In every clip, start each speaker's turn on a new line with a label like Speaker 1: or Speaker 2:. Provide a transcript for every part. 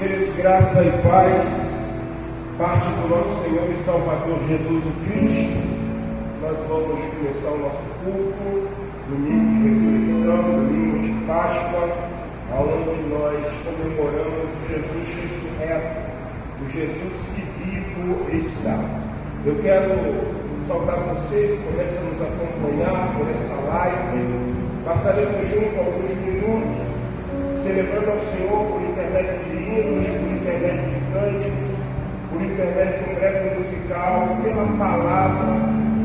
Speaker 1: Queridos, graça e paz, parte do nosso Senhor e Salvador Jesus o Cristo. Nós vamos começar o nosso culto, domingo de ressurreição, domingo de Páscoa, onde nós comemoramos o Jesus ressurreto, o Jesus que vivo está. Eu quero saudar você que começa a nos acompanhar por essa live. Passaremos juntos alguns minutos celebrando ao Senhor por intermédio de hinos, por intermédio de cânticos, por intermédio de um breve musical, pela palavra,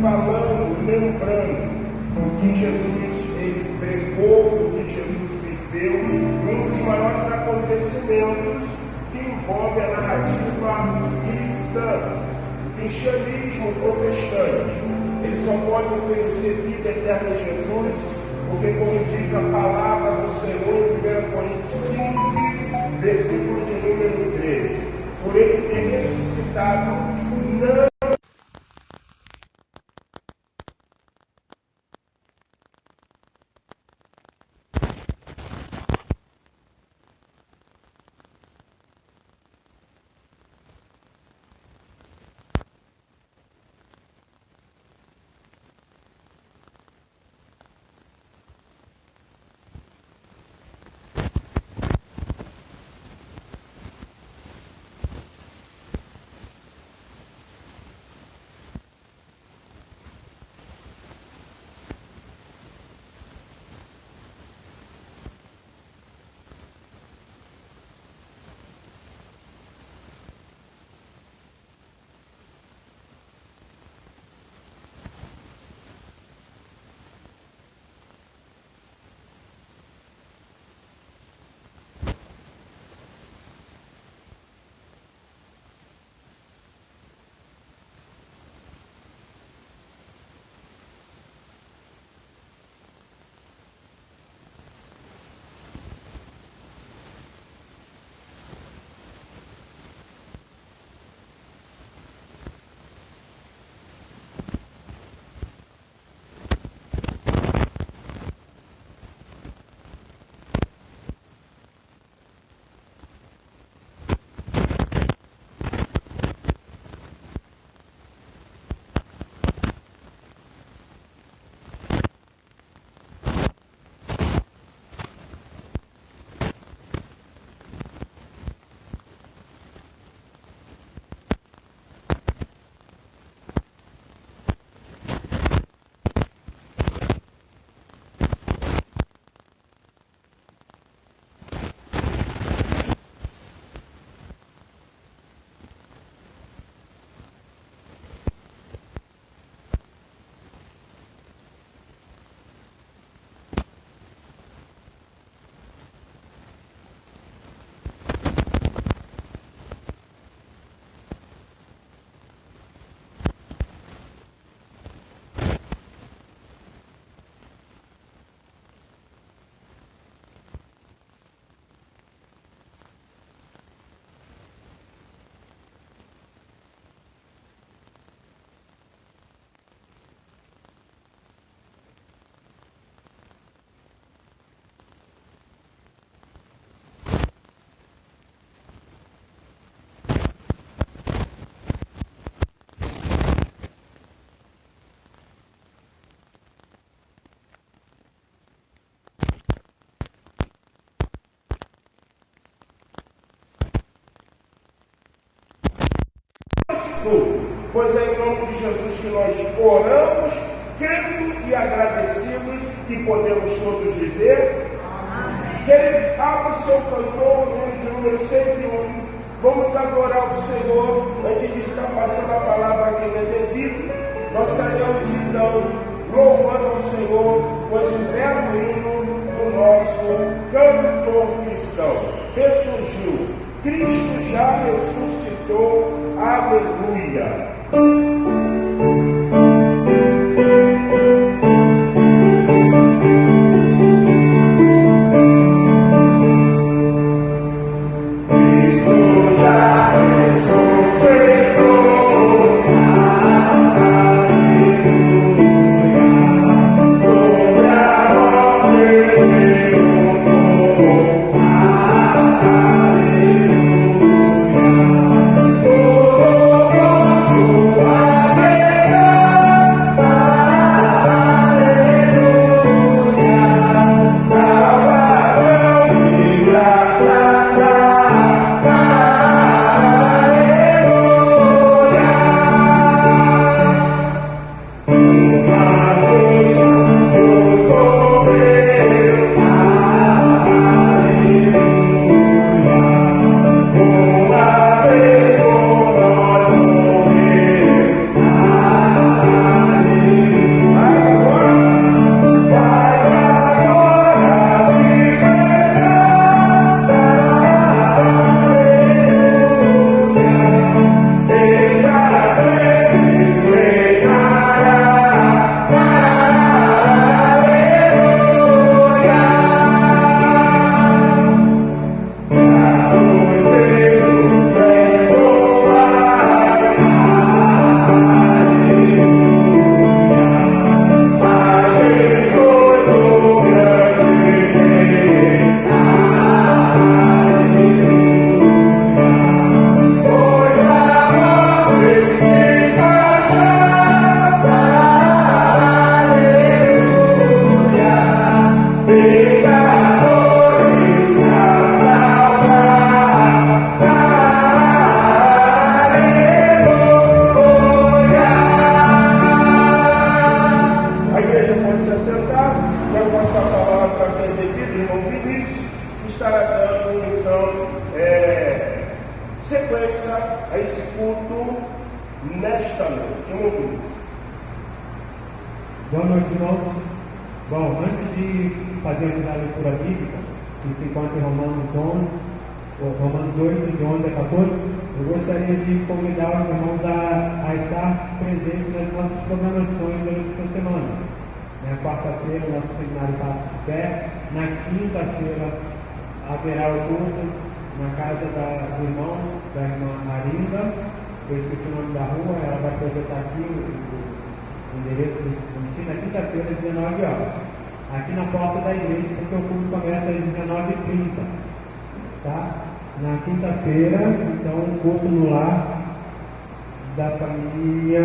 Speaker 1: falando, lembrando o que Jesus ele pregou, o que Jesus viveu, e um dos maiores acontecimentos que envolve a narrativa cristã. O cristianismo protestante, ele só pode oferecer vida eterna em Jesus, porque, como diz a palavra do Senhor em 1 Coríntios 15, versículo de número 13, por ele ter ressuscitado, não pois é em nome de Jesus que nós oramos, crendo e agradecidos, e podemos todos dizer amém. Queridos, abra o seu cantor, de número 101. Vamos adorar o Senhor. Antes de estar passando a palavra a quem é devido, nós estaremos então louvando ao Senhor com esse belo hino do nosso cantor cristão. Ressurgiu, Cristo já ressuscitou, aleluia.
Speaker 2: Aleluia.
Speaker 1: a esse culto nesta noite. Vamos ouvir.
Speaker 2: Boa noite, irmãos. Bom, antes de fazermos a leitura bíblica, que se encontra em Romanos 11, ou Romanos 8, de 11 a 14, eu gostaria de convidar os irmãos a estar presentes nas nossas programações durante essa semana. Na quarta-feira, o nosso seminário Passo de Fé. Na quinta-feira, haverá o culto na casa do irmão, da irmã Marinda. Eu esqueci o nome da rua, ela vai projetar aqui o endereço do bonitinho, na quinta-feira, às 19 horas. Aqui na porta da igreja, porque o culto começa às 19h30. Tá? Na quinta-feira, então, o culto no lar da família,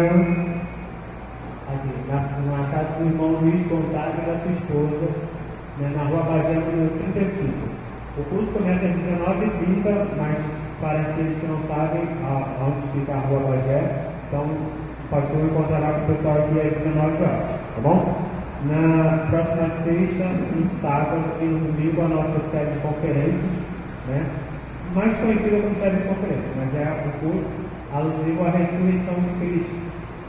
Speaker 2: aqui, na casa do irmão Luiz Gonzaga e da sua esposa, né, na rua Bagé, número 35. O culto começa às 19h30, mas para aqueles que não sabem onde fica a rua Bagé, então o pastor encontrará com o pessoal aqui às 19 horas, tá bom? Na próxima sexta, no sábado e no domingo, a nossa série de conferências, né? Mais conhecida como série de conferências, mas é o culto alusivo à ressurreição de Cristo.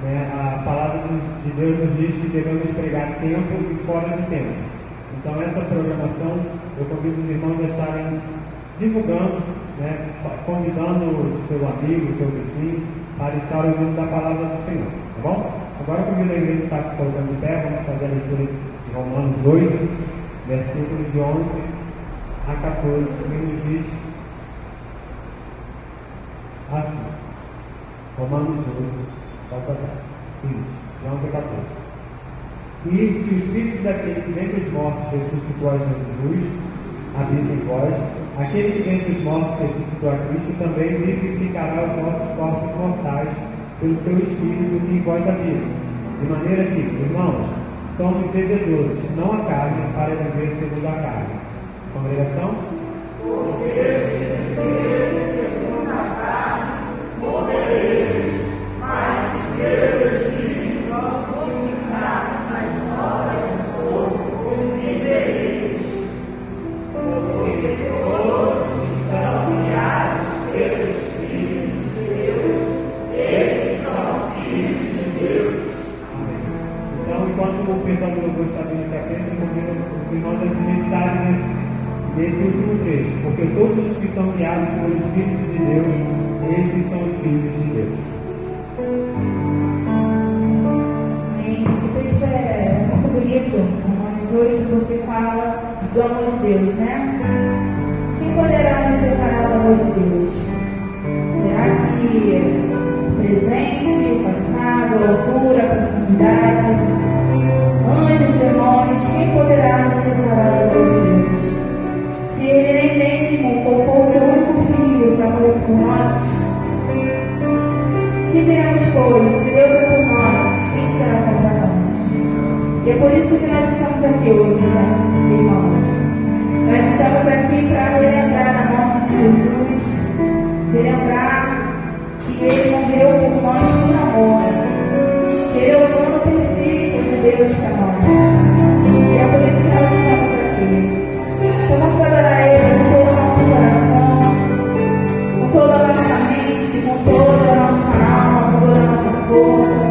Speaker 2: Né? A palavra de Deus nos diz que devemos pregar tempo e fora de tempo. Então, essa programação, eu convido os irmãos a estarem divulgando, né? Convidando o seu amigo, o seu vizinho, para estar ouvindo da palavra do Senhor, tá bom? Agora eu convido a igreja a estar se colocando de pé, vamos fazer a leitura de Romanos 8, versículos de 11 a 14, que nos diz assim, Romanos 8, isso, de 11 a 14. E se o Espírito daquele que vem dos mortos ressuscitou a Jesus, habita em vós, aquele que vem dos mortos ressuscitou a Cristo também vivificará os nossos corpos mortais pelo seu Espírito que em vós habita. De maneira que, irmãos, somos devedores, não a carne, para viver segundo a carne. Congregação?
Speaker 3: Porque se viveres segundo a carne, morrereis, mas se pelo Espírito mortificados as obras do corpo, vivereis. Porque todos que são guiados pelo Espírito de Deus, esses são filhos de Deus.
Speaker 2: Então, enquanto o pessoal do louvor está vindo aqui à frente, eu convido os irmãos a meditarem nesse último trecho, porque todos os que são guiados pelo Espírito de Deus, esses são os filhos de Deus.
Speaker 4: Esse texto é muito bonito, Romanos 8, porque fala do amor de Deus, né? Quem poderá nos separar do amor de Deus? Será que o presente, o passado, a altura, a profundidade, anjos, demônios, quem poderá nos separar do amor de Deus? Se Ele nem mesmo poupou o seu único filho para morrer por nós, que diremos, pois, se Deus é por nós, quem será contra nós? E é por isso que nós estamos aqui hoje, né, irmãos? Nós estamos aqui para relembrar a morte de Jesus, relembrar que Ele morreu por nós por amor, que Ele é o plano perfeito de Deus para nós. E é por isso que nós estamos aqui. Então vamos adorar Ele com todo o nosso coração, com toda a nossa mente, com toda a nossa alma, com toda a nossa força.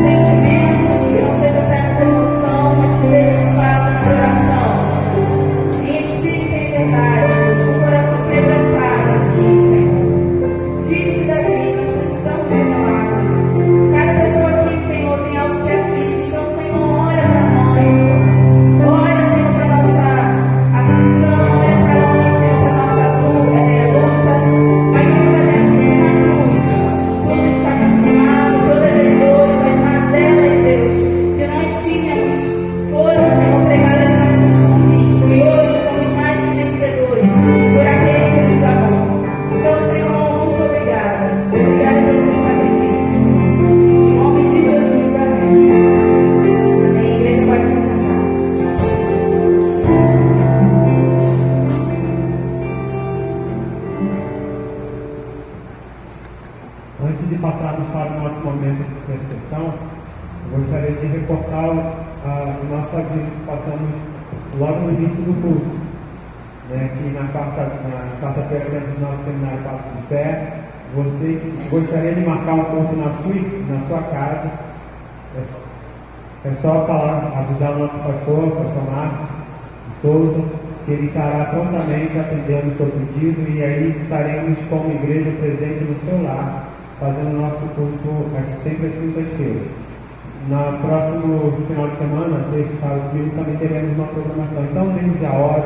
Speaker 4: sentimentos, que não seja apenas emoção, mas que seja de fato uma adoração. Em espírito e em verdade, com o coração quebrantado a Ti, Senhor. Filhos de Davi, nós precisamos de milagres. Cada pessoa aqui, Senhor, tem algo que aflige, então, Senhor, olha para nós. Olha, Senhor, para nossa aflição, olha para nós, Senhor, para nossa luta. Mas nós sabemos que na cruz tudo está consumado, todas as dores, as mazelas, Deus, que nós tínhamos, foram, Senhor, pregadas na cruz com Cristo. E hoje somos mais que vencedores por aquele que nos amou. Então, Senhor, muito obrigada. Obrigada pelo sacrifício, Senhor. Em nome de Jesus, amém. Amém. A igreja pode se sentar.
Speaker 2: Antes de passarmos para o nosso momento de intercessão, eu gostaria de reforçar o nosso aviso que passamos logo no início do curso, né, que na quarta-feira dentro do nosso seminário Passo de Fé, você gostaria de marcar um culto na sua casa, é só falar, avisar o nosso pastor Márcio de Souza, que ele estará prontamente atendendo o seu pedido, e aí estaremos como igreja presente no seu lar, fazendo o nosso culto sempre às quintas-feiras. No próximo final de semana, sexta, sábado e domingo, também teremos uma programação. Então, desde a hora,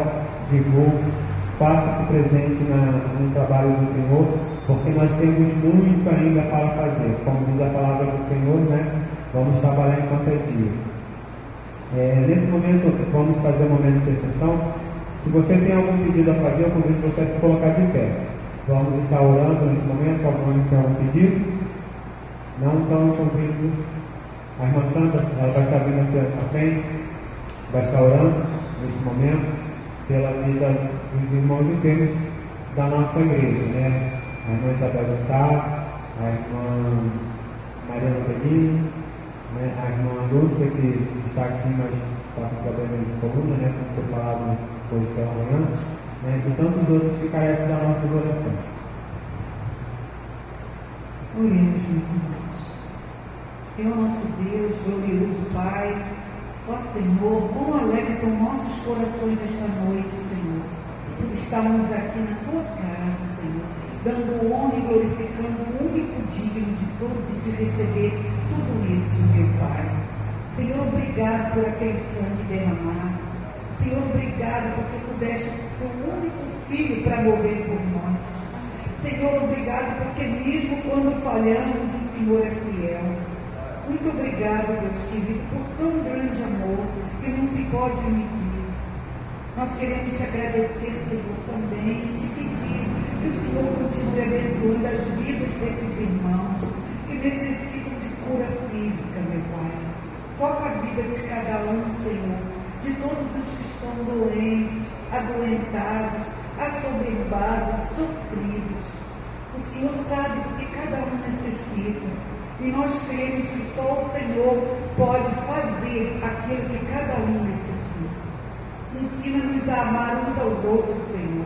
Speaker 2: divulgue, faça-se presente no trabalho do Senhor, porque nós temos muito ainda para fazer. Como diz a palavra do Senhor, né? Vamos trabalhar enquanto é dia. Nesse momento, vamos fazer um momento de intercessão. Se você tem algum pedido a fazer, eu convido você a se colocar de pé. Vamos estar orando nesse momento. Alguém tem algum pedido? Não? Então, eu convido a irmã Sandra, ela vai estar vindo aqui à frente, vai estar orando nesse momento pela vida dos irmãos enfermos da nossa igreja, né? A irmã Isabel de Sá, a irmã Mariana Perini, né? A irmã Lúcia, que está aqui, mas está com problema de coluna, né? Como foi falado hoje pela manhã, né? E tantos outros que carecem das nossas orações.
Speaker 3: Oremos, meus irmãos. Senhor nosso Deus, glorioso Pai, ó Senhor, como alegram nossos corações esta noite, Senhor, por estarmos aqui na Tua casa, Senhor, dando honra e glorificando o único digno de todos de receber tudo isso, meu Pai. Senhor, obrigado por aquele sangue derramado. Senhor, obrigado porque Tu deste o Teu único Filho para morrer por nós. Senhor, obrigado porque mesmo quando falhamos, o Senhor é fiel. Muito obrigado, Deus querido, por tão grande amor que não se pode medir. Nós queremos te agradecer, Senhor, também, e te pedir que o Senhor continue abençoando as vidas desses irmãos que necessitam de cura física, meu Pai. Toca a vida de cada um, Senhor, de todos os que estão doentes, adoentados, assoberbados, sofridos. O Senhor sabe do que cada um necessita. E nós cremos que só o Senhor pode fazer aquilo que cada um necessita. Ensina-nos a amar uns aos outros, Senhor.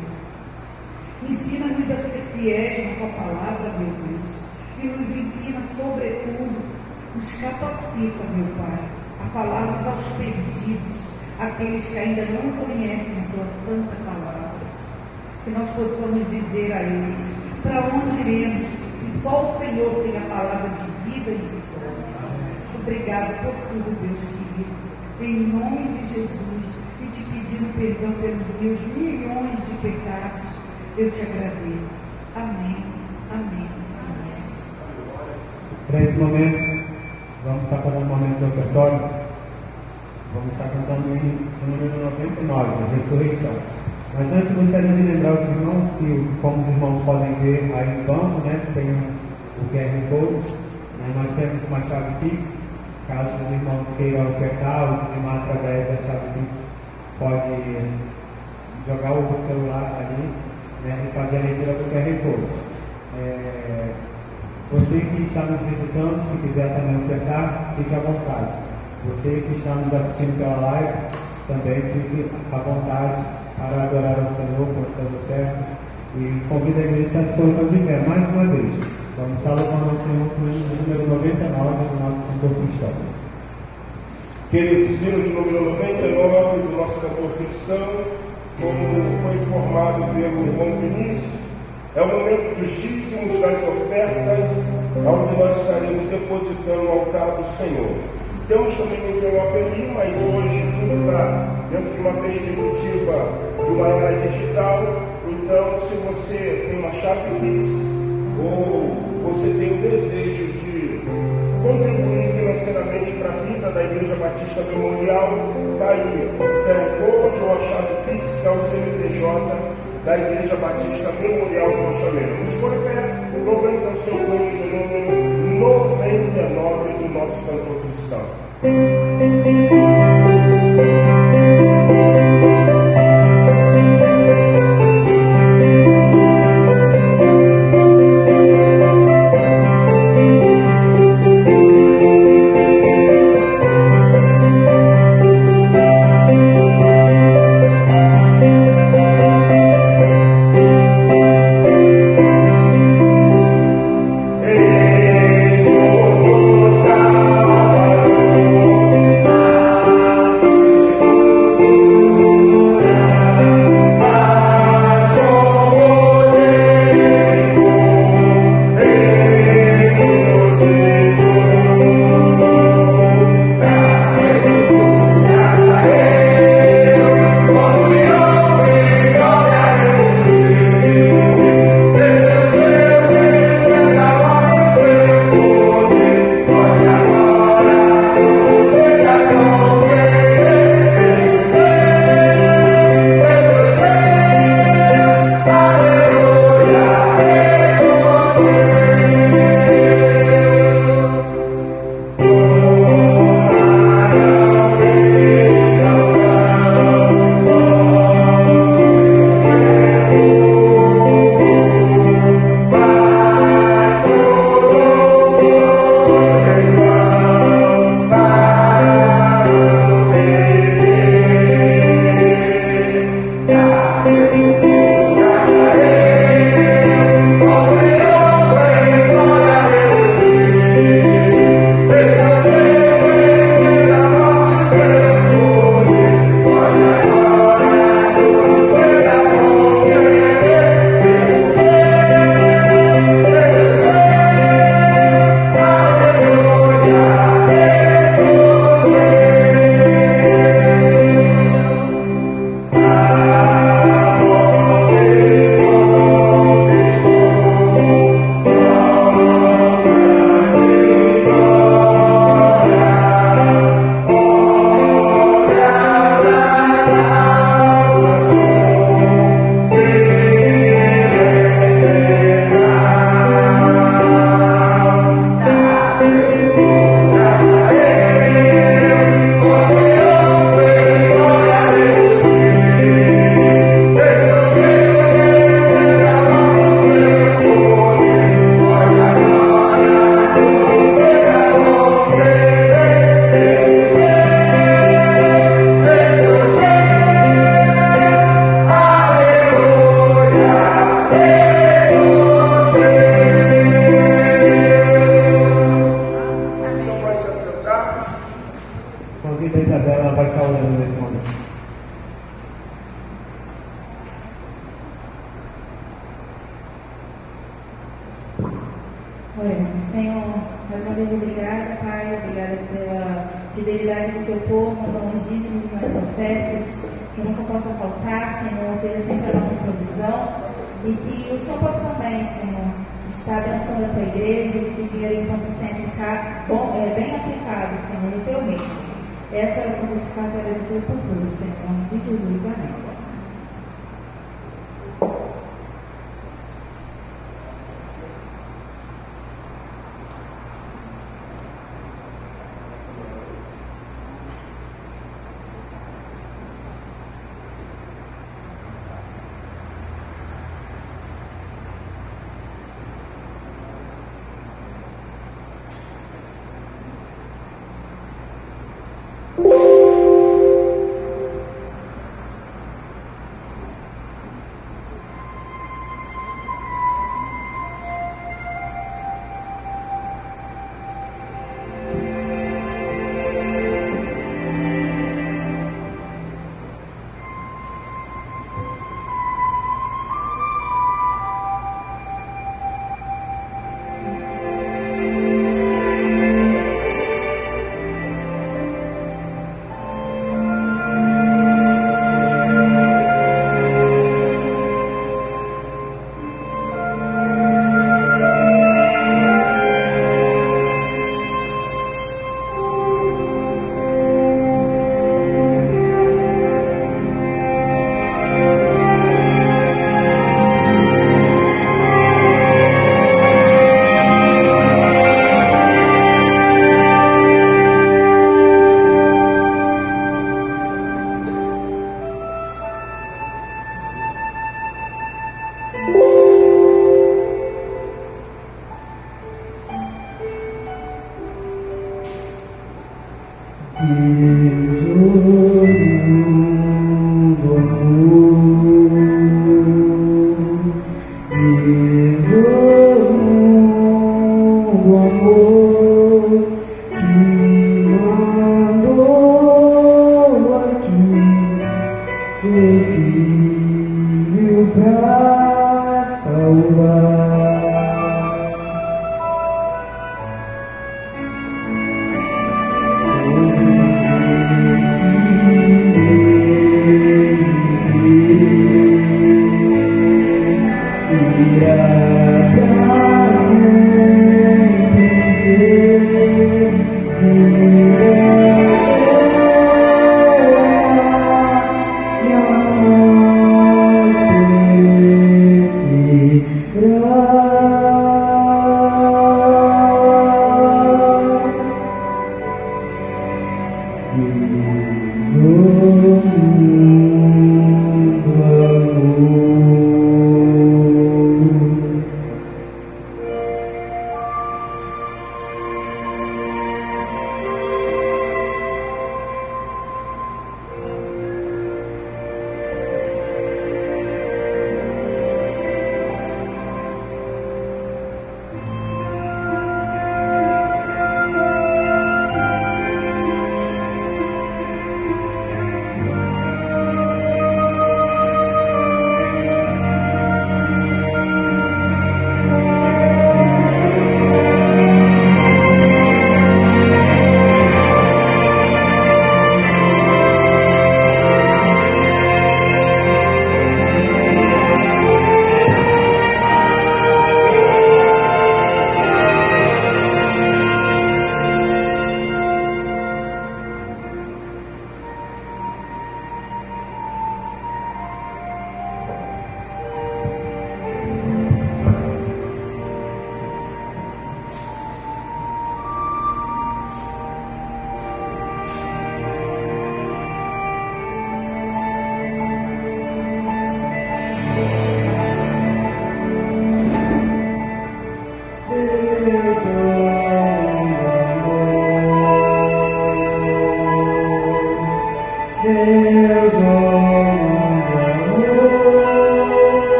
Speaker 3: Ensina-nos a ser fiéis na Tua palavra, meu Deus. E nos ensina, sobretudo, nos capacita, meu Pai, a falarmos aos perdidos, aqueles que ainda não conhecem a Tua santa palavra. Que nós possamos dizer a eles, para onde iremos, se só o Senhor tem a palavra de vida e vitória. Obrigado por tudo, Deus querido. Em nome de Jesus, e te pedindo perdão pelos meus milhões de pecados, eu te agradeço. Amém. Amém, Senhor.
Speaker 2: Para esse momento, vamos estar fazendo um momento de ofertório. Vamos estar cantando o número 99, a ressurreição. Mas antes, gostaria de lembrar os irmãos que, como os irmãos podem ver aí no banco, né, tem o QR Code, né, nós temos uma chave Pix. Caso os irmãos queiram ofertar ou dizimar através da chave Pix, pode jogar o celular ali, né, e fazer a leitura do QR Code. Você que está nos visitando, se quiser também ofertar, fique à vontade. Você que está nos assistindo pela live, também fique à vontade para adorar ao Senhor com as suas ofertas. E convido a igreja a se colocar em pé mais uma vez. Vamos estar louvando ao Senhor com o hino de número 99 do nosso cantor cristão.
Speaker 1: Queridos, hino de número 99 do nosso cantor cristão, como foi informado pelo irmão Vinícius, é o momento dos dízimos, das ofertas, onde nós estaremos depositando ao altar do Senhor. Temos também um envelope ali, mas hoje tudo está dentro de uma perspectiva de uma era digital. Então, se você tem uma chave Pix ou você tem o desejo de contribuir financeiramente para a vida da Igreja Batista Memorial, está aí o QR Code ou a chave Pix, que é o CNPJ da Igreja Batista Memorial de Rochameira. Nos por pé, louvemos ao seu nome de número 99 do nosso cantor cristão.
Speaker 2: Convida a Isabela, ela vai estar orando nesse momento.
Speaker 4: Oremos. Senhor, mais uma vez obrigada, Pai, obrigada pela fidelidade do teu povo, nos dízimos, nas ofertas, que nunca possa faltar, Senhor, seja sempre a nossa provisão, e que o Senhor possa também, Senhor, estar abençoando a tua igreja, que esse dinheiro possa sempre ficar bem aplicado, Senhor, no teu reino. Essa é a oração que te faço agradecer por tudo, Senhor, em nome de Jesus, amém.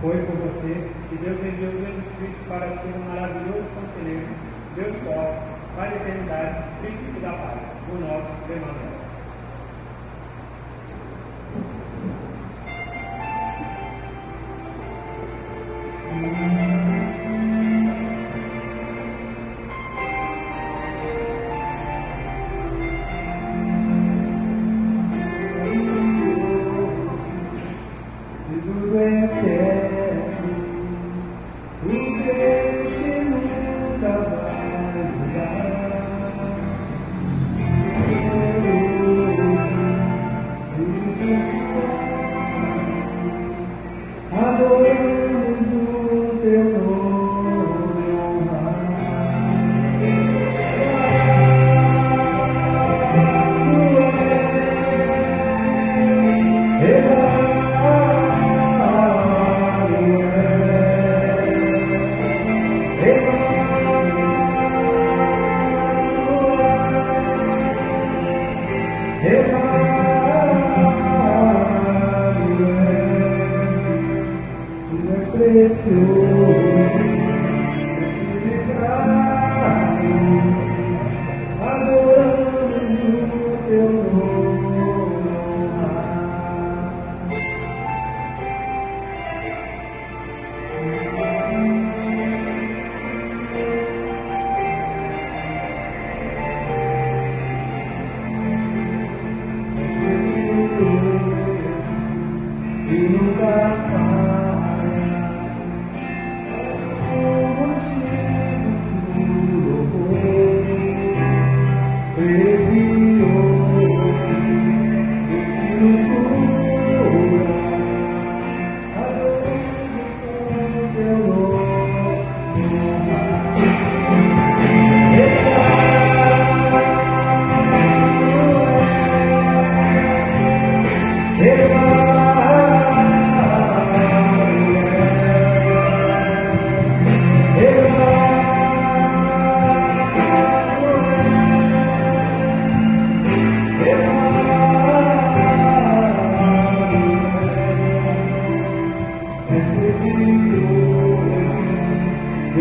Speaker 2: Foi por você que Deus enviou Jesus Cristo para ser um maravilhoso conselheiro, Deus forte, Pai da eternidade, Príncipe da paz, o nosso Emmanuel.
Speaker 5: Deus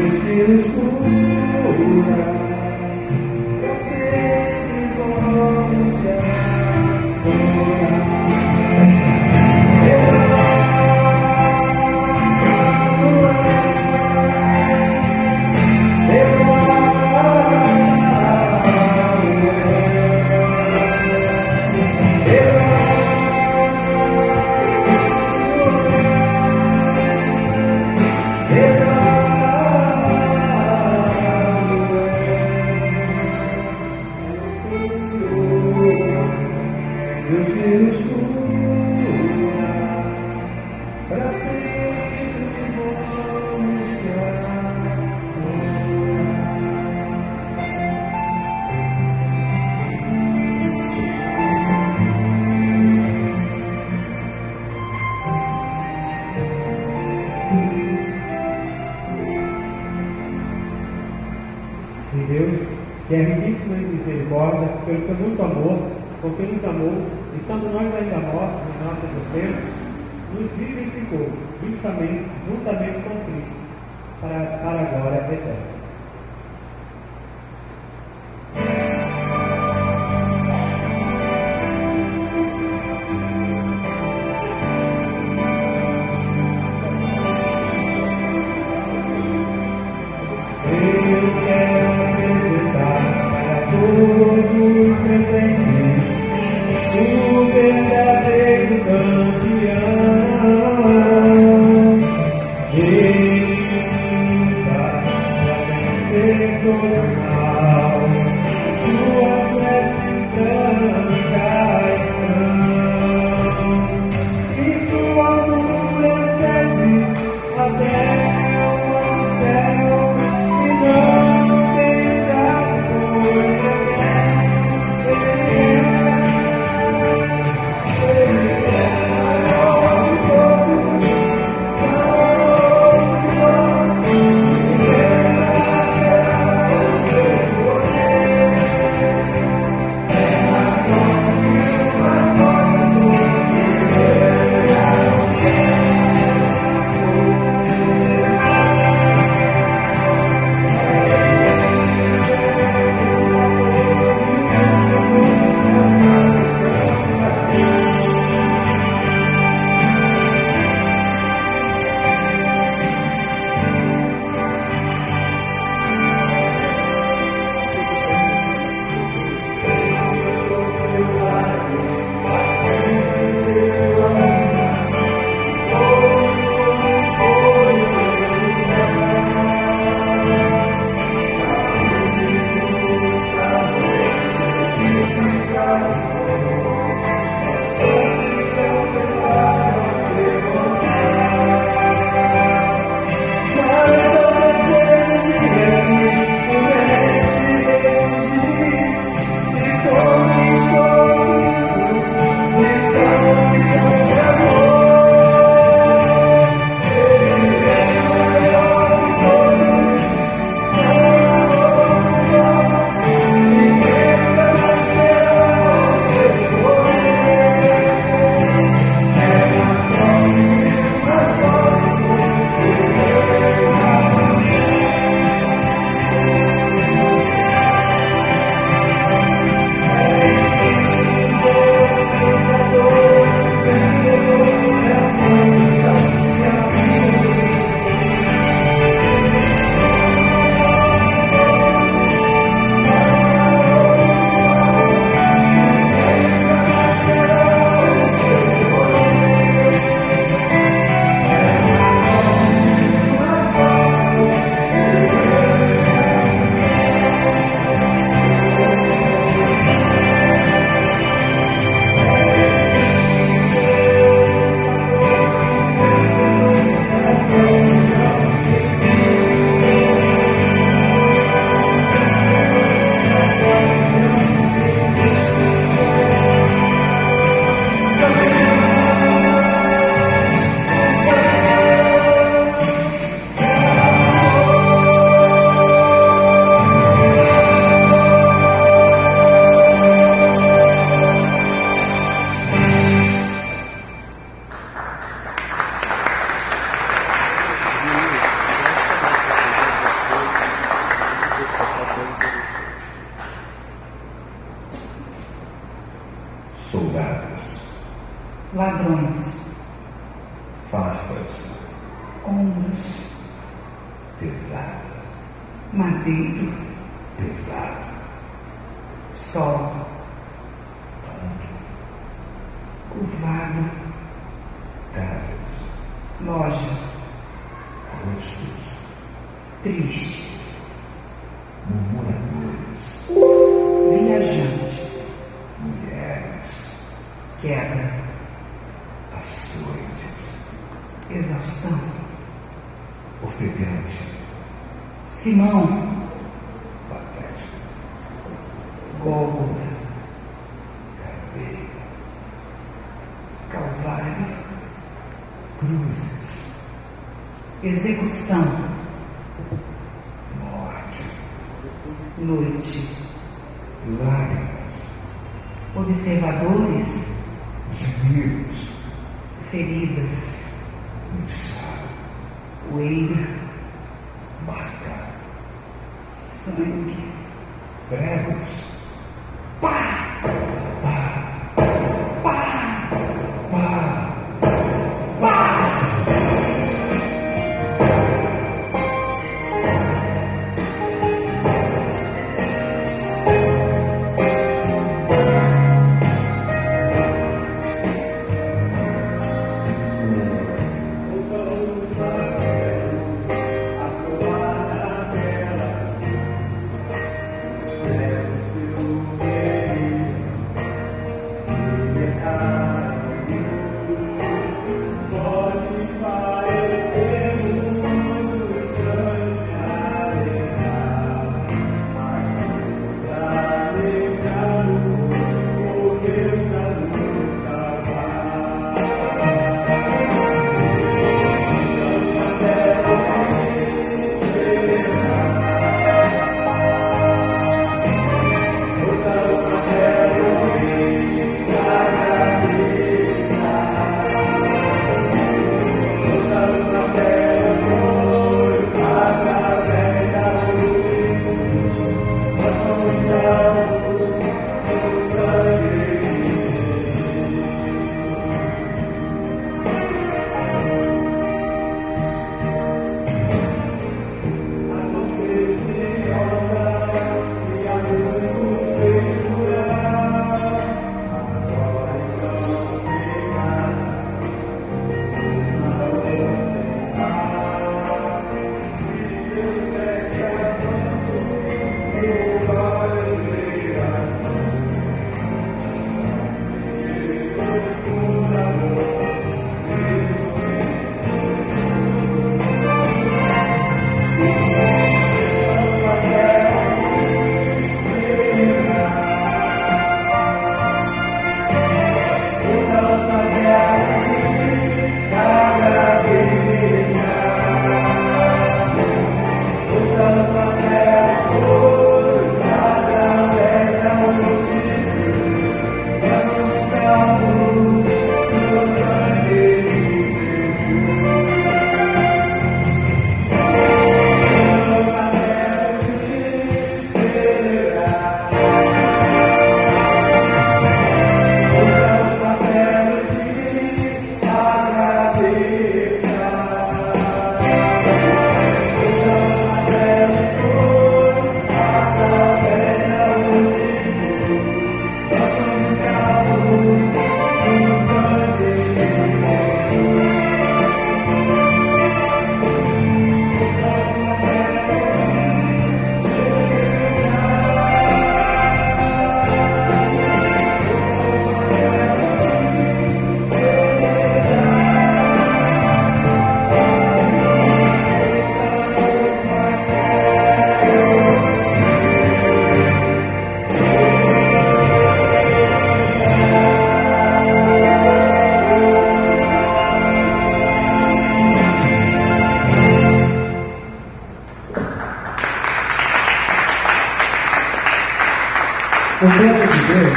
Speaker 2: Deus que nos cura, pra sempre vamos te adorar. Deus que nos cura, pra sempre vamos te Se Deus, que é riquíssimo em misericórdia, pelo seu muito amor, com quem nos amou, estando nós ainda mortos em nossas ofensas, nos vivificou juntamente com Cristo, para a glória eterna. Eu quero apresentar para todos os presentes o verdadeiro campeão. Ele para vencer todo o mal, suas vestes brancas são, e sua altura serve até o céu, e não terá coisa
Speaker 5: pesada,
Speaker 3: madeiro,
Speaker 5: pesado,
Speaker 3: sol,
Speaker 5: tanque,
Speaker 3: curvado,
Speaker 5: casas,
Speaker 3: lojas,
Speaker 5: rostos,
Speaker 3: tristes,
Speaker 5: murmuradores,
Speaker 3: viajantes,
Speaker 5: mulheres,
Speaker 3: quebra,
Speaker 5: açoites,
Speaker 3: exaustão,
Speaker 5: ofegante,
Speaker 3: Simão,
Speaker 5: patético,
Speaker 3: Gólgota,
Speaker 5: caveira,
Speaker 3: Calvário,
Speaker 5: cruzes,
Speaker 3: execução,
Speaker 5: morte,
Speaker 3: noite,
Speaker 5: lágrimas,
Speaker 3: observadores,
Speaker 5: gemidos,
Speaker 3: feridas,
Speaker 5: inchado,
Speaker 3: poeira,
Speaker 5: marcado,
Speaker 3: sangue,
Speaker 5: pregos,
Speaker 3: pá,
Speaker 5: pá,
Speaker 3: pá,
Speaker 5: pá,
Speaker 3: pá.
Speaker 2: Os planos de Deus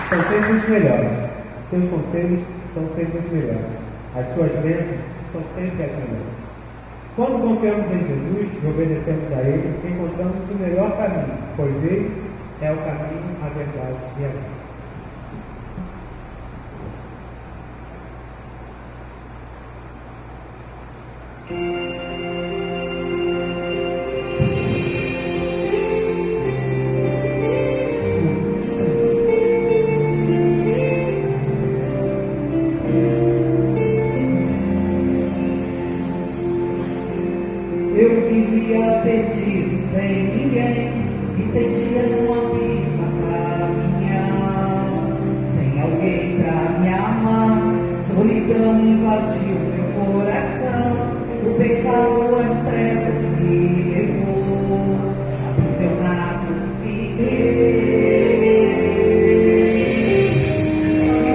Speaker 2: são sempre os melhores. Seus conselhos são sempre os melhores. As suas bênçãos são sempre as melhores. Quando confiamos em Jesus e obedecemos a Ele, encontramos o melhor caminho, pois Ele é o caminho, a verdade e a vida.
Speaker 3: perdido, sem ninguém, me sentia num abismo a caminhar, sem alguém pra me amar. Solidão invadiu meu coração, o pecado, as trevas me levou, aprisionado fiquei.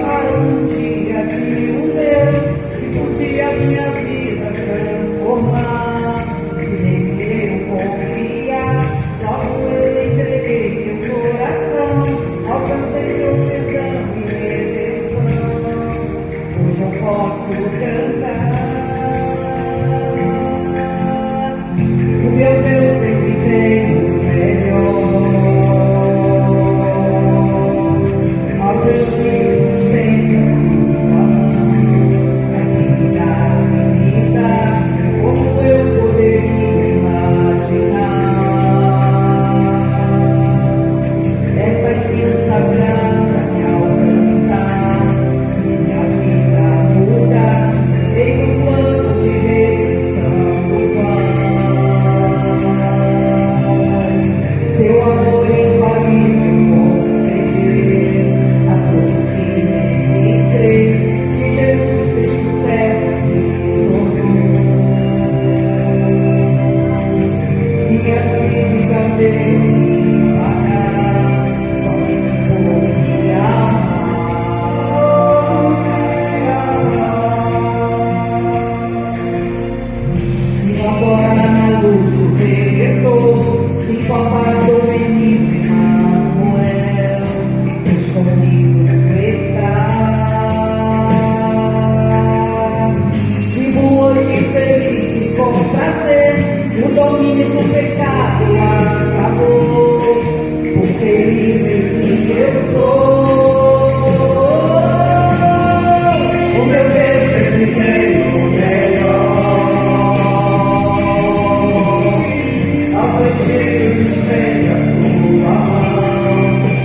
Speaker 3: Para um dia de um Deus que podia minha vida transformar. Se nele eu confiar, logo eu entreguei meu coração, alcancei seu perdão e redenção. Hoje eu posso cantar. O meu Deus sempre tem o melhor. Aos seus filhos estende a sua mão, a quem me dá vida, como eu poderia imaginar. Essa imensa graça me alcançar, minha vida muda, eis um plano de redenção do Pai. Seu amor infalível conceder a todo que nele crê, que Jesus Cristo servo se tornou. Minha vida veio me pagar, somente por me amar. E agora na luz do Redentor, se encontrou em mim Emmanuel, Deus comigo está. Vivo hoje feliz e com prazer, o domínio do pecado acabou, porque livre eu sou. O meu Deus sempre tem o melhor. Aos seus filhos estende a sua mão,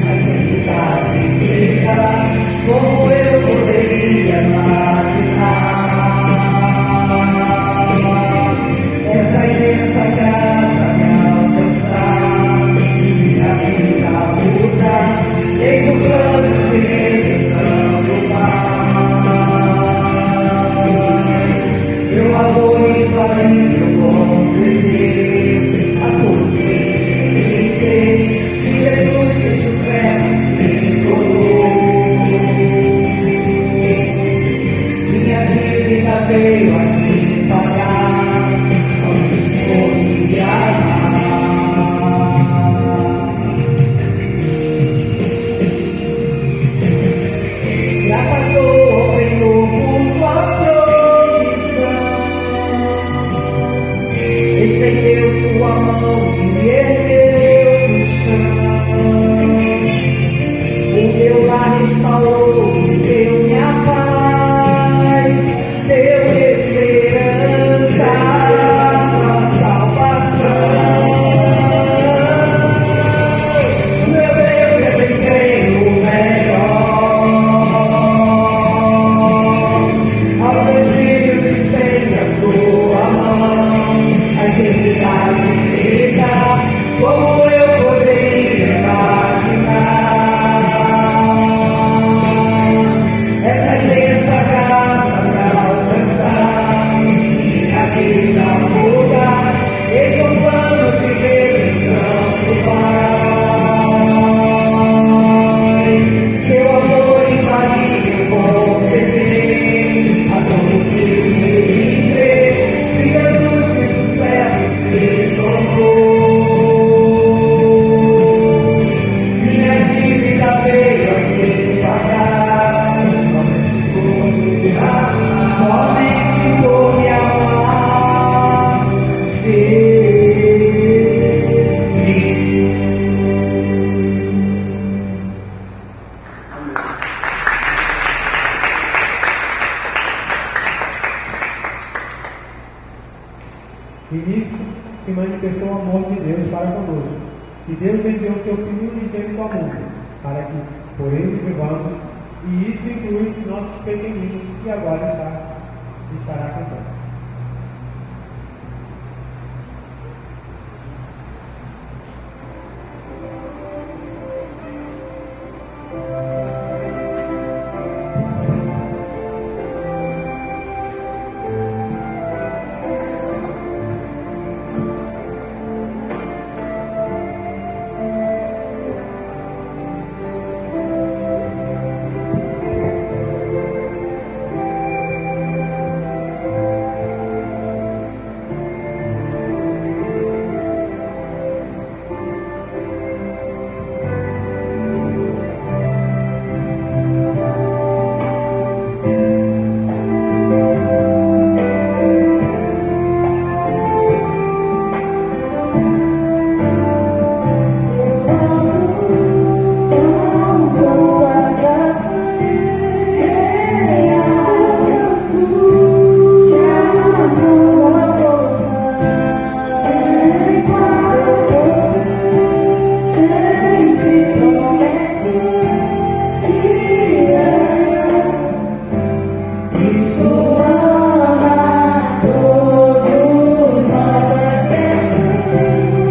Speaker 3: a quem dá vida, como eu poderia imaginar. Essa imensa graça me alcançar, minha vida muda, eis o plano de redenção do Pai. Seu amor infalível conceder a todo quem crê, que Jesus Cristo servo se tornou. Minha dívida veio a me pagar, somente por me amar. Graças dou ao Senhor por sua provisão, estendeu sua mão e me ergueu do chão. O Deus a restaurou e deu-me a paz, deu esperança, a salvação. Meu Deus sempre tem o melhor. Aos seus filhos estende a sua mão, a quem dá vida, como eu poderia imaginar. Essa imensa graça me alcançar, minha vida muda, eis um plano de redenção do Pai. Seu amor infalível conceder a todo que nele crê, que Jesus Cristo servo se tornou. Minha dívida veio a me pagar, somente por me amar, somente por me amar.
Speaker 2: E nisso se manifestou o amor de Deus para conosco, que Deus enviou seu Filho unigênito ao mundo, para que por ele vivamos, e isso inclui nossos pequeninos que agora estará cantando.
Speaker 4: Cristo ama todos nossas bênçãos.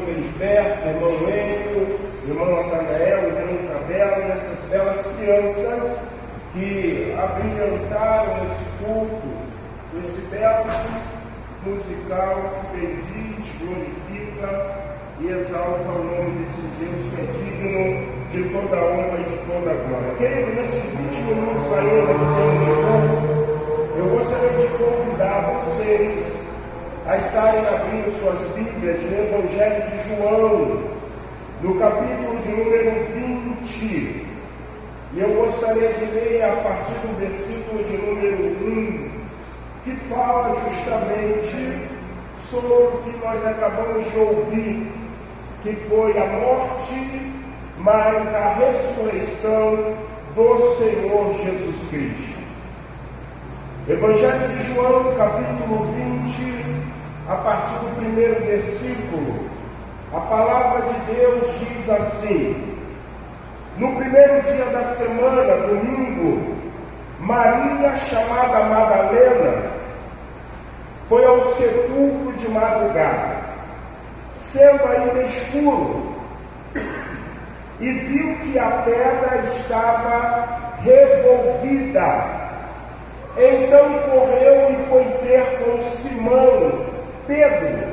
Speaker 1: Felisberto, irmão Enio, irmão Natanael, irmã Isabela e essas belas crianças que abrilhantaram esse culto, esse belo musical que bendiz, glorifica e exalta o nome desse Deus que é digno de toda honra e de toda glória. Querido, nesses 20 minutos ainda que temos, eu gostaria de convidar vocês a estarem abrindo suas Bíblias no Evangelho de João, no capítulo de número 20. E eu gostaria de ler a partir do versículo de número 1, que fala justamente sobre o que nós acabamos de ouvir, que foi a morte, mas a ressurreição do Senhor Jesus Cristo. Evangelho de João, capítulo 20, a partir do primeiro versículo, a palavra de Deus diz assim: no primeiro dia da semana, domingo, Maria, chamada Madalena, foi ao sepulcro de madrugada, sendo ainda escuro, e viu que a pedra estava revolvida. Então correu e foi ter com Simão, Pedro,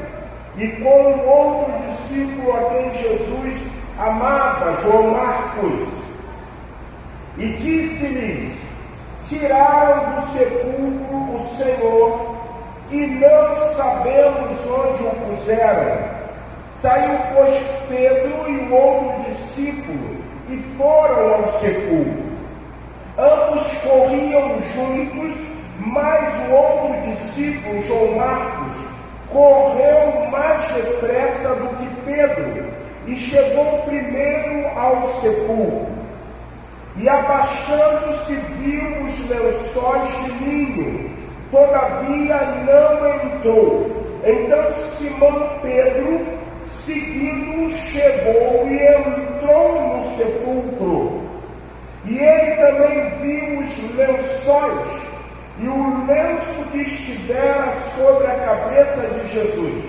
Speaker 1: e com o outro discípulo a quem Jesus amava, João Marcos, e disse-lhes: tiraram do sepulcro o Senhor, e não sabemos onde o puseram. Saiu, pois, Pedro e o outro discípulo, e foram ao sepulcro. Ambos corriam juntos, mas o outro discípulo, João Marcos, correu mais depressa do que Pedro, e chegou primeiro ao sepulcro. E abaixando-se viu os lençóis de linho, todavia não entrou. Então Simão Pedro, seguindo, chegou e entrou no sepulcro. E ele também viu os lençóis e o lenço que estivera sobre a cabeça de Jesus,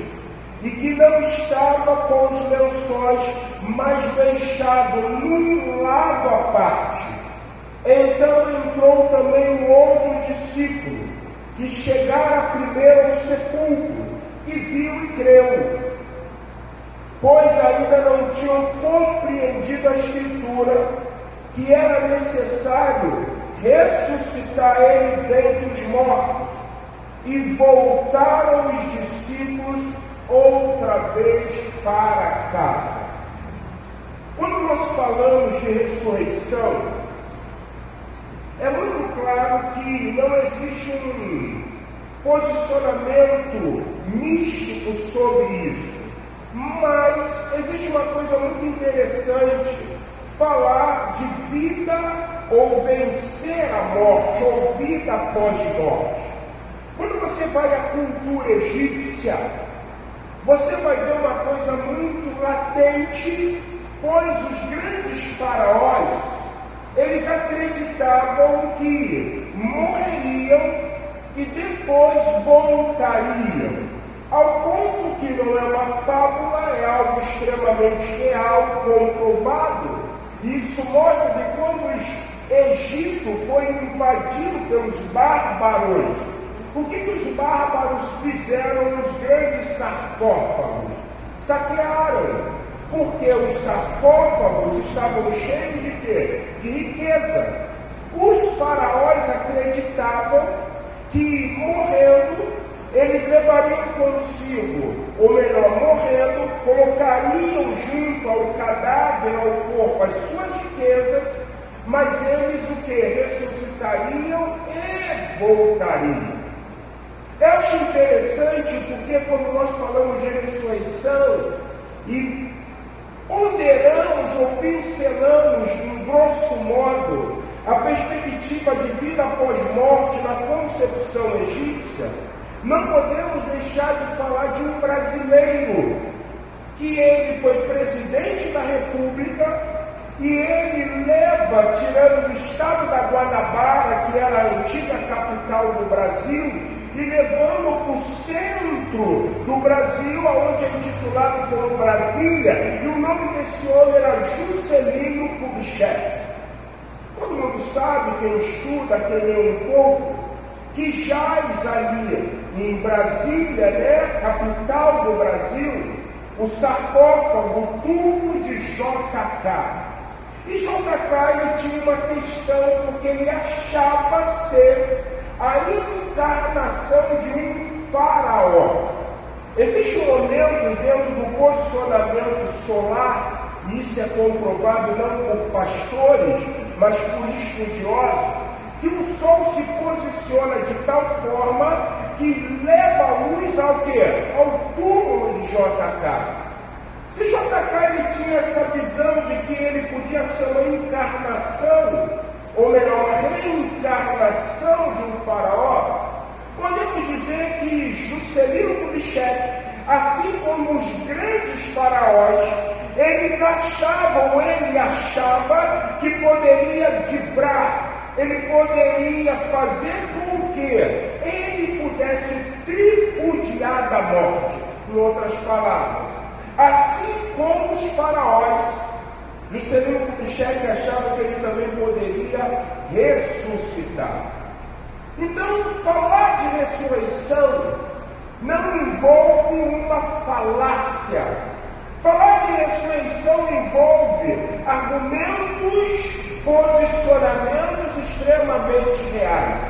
Speaker 1: e que não estava com os lençóis, mas deixado num lado à parte. Então entrou também o outro discípulo, que chegara primeiro ao sepulcro, e viu e creu, pois ainda não tinham compreendido a Escritura, que era necessário ressuscitar ele dentre os mortos. E voltaram os discípulos outra vez para casa. Quando nós falamos de ressurreição, é muito claro que não existe um posicionamento místico sobre isso, mas existe uma coisa muito interessante: falar de vida ou vencer a morte, ou vida após morte. Quando você vai à cultura egípcia, você vai ver uma coisa muito latente, pois os grandes faraós, eles acreditavam que morreriam e depois voltariam, ao ponto que não é uma fábula, é algo extremamente real, comprovado. Isso mostra que quando o Egito foi invadido pelos bárbaros, o que os bárbaros fizeram nos grandes sarcófagos? Saquearam, porque os sarcófagos estavam cheios de quê? De riqueza. Os faraós acreditavam que morrendo, eles levariam consigo, ou melhor, morrendo, colocariam junto ao cadáver, ao corpo, as suas riquezas, mas eles o que? Ressuscitariam e voltariam. Eu acho interessante porque quando nós falamos de ressurreição e ponderamos ou pincelamos, em grosso modo, a perspectiva de vida após morte na concepção egípcia, não podemos deixar de falar de um brasileiro, que ele foi presidente da República e ele leva, tirando do estado da Guanabara, que era a antiga capital do Brasil, e levando para o centro centro do Brasil, onde é intitulado como Brasília, e o nome desse homem era Juscelino Kubitschek. Todo mundo sabe, quem estuda, quem lê um pouco, que jaz ali em Brasília, né, capital do Brasil, o sarcófago, o túmulo de JK. E JK ele tinha uma questão, porque ele achava ser a encarnação de um faraó. Existem momentos dentro do posicionamento solar, e isso é comprovado não por pastores, mas por estudiosos, que o Sol se posiciona de tal forma que leva a luz ao quê? Ao túmulo de JK. Se JK ele tinha essa visão de que ele podia ser uma encarnação, ou melhor, uma reencarnação de um faraó, podemos dizer que Juscelino Kubitschek, assim como os grandes faraós, ele achava que poderia driblar, ele poderia fazer com que ele pudesse tripudiar da morte. Em outras palavras, assim como os faraós, Juscelino Kubitschek achava que ele também poderia ressuscitar. Então, falar de ressurreição não envolve uma falácia. Falar de ressurreição envolve argumentos, posicionamentos extremamente reais.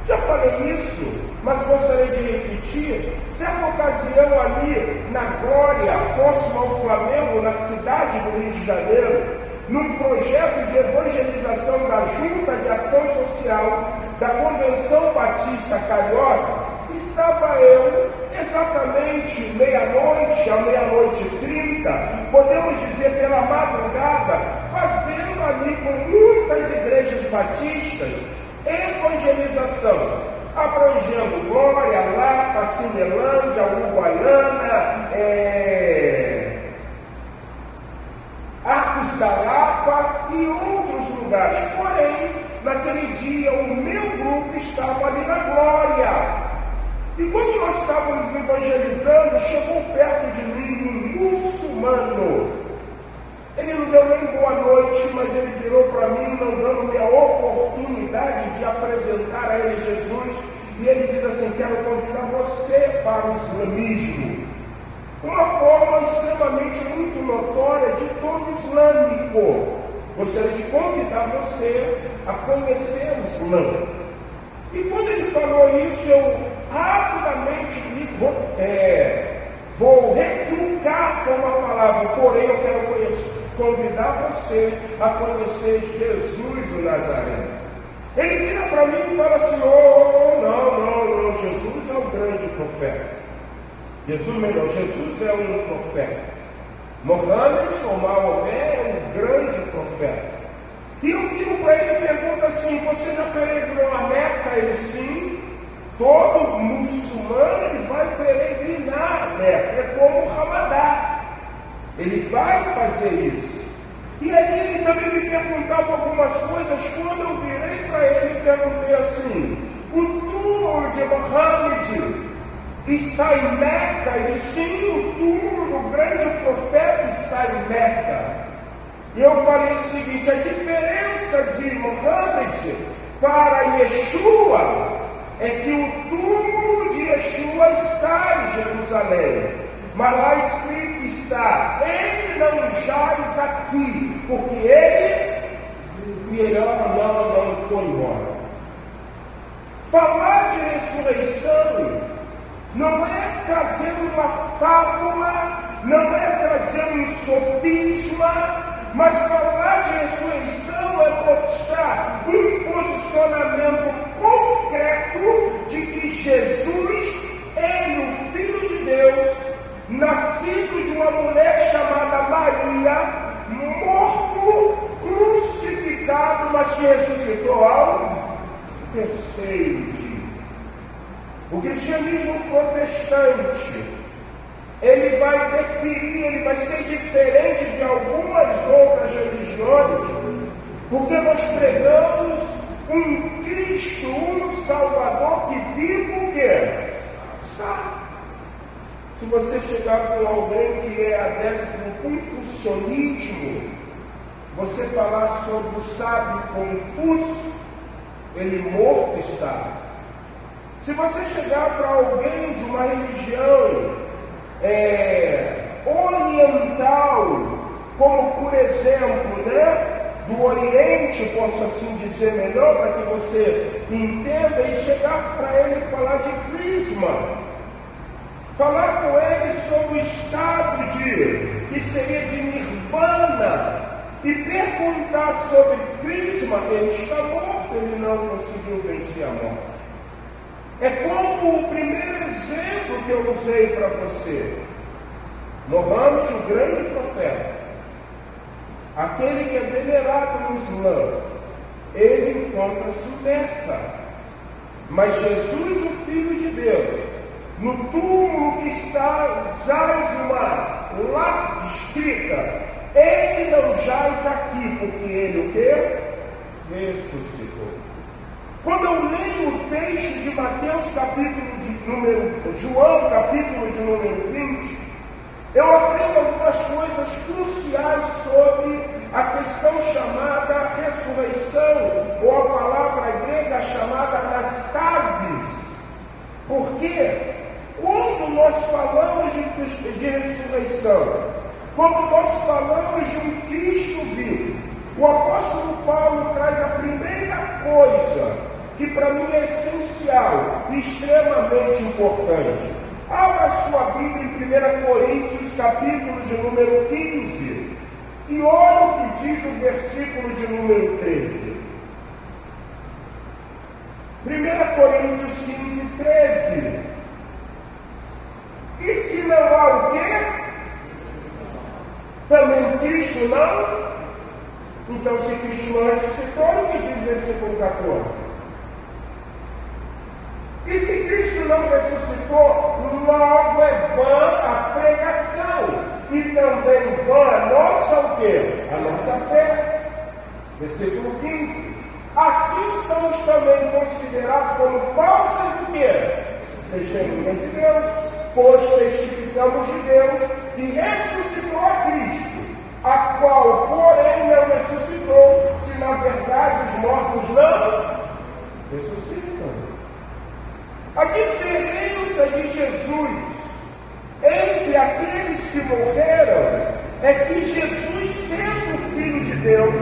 Speaker 1: Já falei isso, mas gostaria de repetir. Certa ocasião ali na Glória, próximo ao Flamengo, na cidade do Rio de Janeiro, num projeto de evangelização da Junta de Ação Social da Convenção Batista Carioca, estava eu, exatamente meia-noite a 00:30, podemos dizer pela madrugada, fazendo ali com muitas igrejas batistas evangelização, abrangendo Glória, Lapa, Cinelândia, Uruguaiana, Arcos da Lapa e outros lugares. Porém, naquele dia, o meu grupo estava ali na Glória. E quando nós estávamos evangelizando, chegou perto de mim um muçulmano. Ele não deu nem boa noite, mas ele virou para mim, não dando-me a oportunidade de apresentar a ele Jesus. E ele diz assim: quero convidar você para o islamismo. Uma forma extremamente muito notória de todo islâmico. Gostaria de convidar você a conhecer o Islã. E quando ele falou isso, eu rapidamente vou retrucar com uma palavra, porém eu quero convidar você a conhecer Jesus o Nazareno. Ele vira para mim e fala assim: não, Jesus é um grande profeta. Jesus é um profeta. Mohammed ou Maomé é um grande profeta. E eu viro para ele e pergunto assim: você já peregrinou a Meca? Ele sim. Todo muçulmano ele vai peregrinar a Meca, é como o Ramadã. Ele vai fazer isso. E aí ele também me perguntava algumas coisas. Quando eu virei para ele e perguntei assim: o túmulo de Mohammed está em Meca? E sim, o túmulo do grande profeta está em Meca. E eu falei o seguinte: a diferença de Mohammed para Yeshua é que o túmulo de Yeshua está em Jerusalém, mas lá escrito está: ele não jaz aqui, porque ele não foi embora. Falar de ressurreição não é trazer uma fábula, não é trazer um sofisma, mas falar de ressurreição é mostrar um posicionamento concreto de que Jesus, ele, o Filho de Deus, nascido de uma mulher chamada Maria, morto, crucificado, mas que ressuscitou ao terceiro dia. O cristianismo protestante, ele vai definir, ele vai ser diferente de algumas outras religiões, porque nós pregamos um Cristo, um Salvador que vive o quê? Está. Se você chegar com alguém que é adepto do confucionismo, você falar sobre o sábio Confúcio, ele morto está. Se você chegar para alguém de uma religião oriental, como por exemplo, do Oriente, posso assim dizer melhor, para que você entenda, e chegar para ele e falar de Crisma, falar com ele sobre o estado que seria de Nirvana, e perguntar sobre Crisma, ele está morto, ele não conseguiu vencer a morte. É como o primeiro exemplo que eu usei para você. Mohammed, o grande profeta, aquele que é venerado no Islã, ele encontra-se em Meca. Mas Jesus, o Filho de Deus, no túmulo que está, jaz uma lá escrita, ele não jaz aqui, porque ele o quê? Ressuscitou. Quando eu leio o texto de Mateus, João, capítulo de número 20, eu aprendo algumas coisas cruciais sobre a questão chamada ressurreição, ou a palavra grega chamada anastasis. Porque quando nós falamos de ressurreição, quando nós falamos de um Cristo vivo, o apóstolo Paulo traz a primeira coisa que para mim é essencial e extremamente importante. Abra sua Bíblia em 1 Coríntios, capítulo de número 15, e olha o que diz o versículo de número 13. 1 Coríntios 15, 13. E se não há o quê? Também Cristo não? Então, se Cristo não ressuscitou, o que diz o versículo 14? E se Cristo não ressuscitou, logo é vã a pregação, e também vã a nossa o quê? A nossa fé. Versículo 15. Assim somos também considerados como falsas o quê? Testemunhas de Deus, pois testificamos de Deus que ressuscitou a Cristo, a qual, porém, não ressuscitou, se na verdade os mortos não ressuscitam. A diferença de Jesus entre aqueles que morreram é que Jesus, sendo Filho de Deus,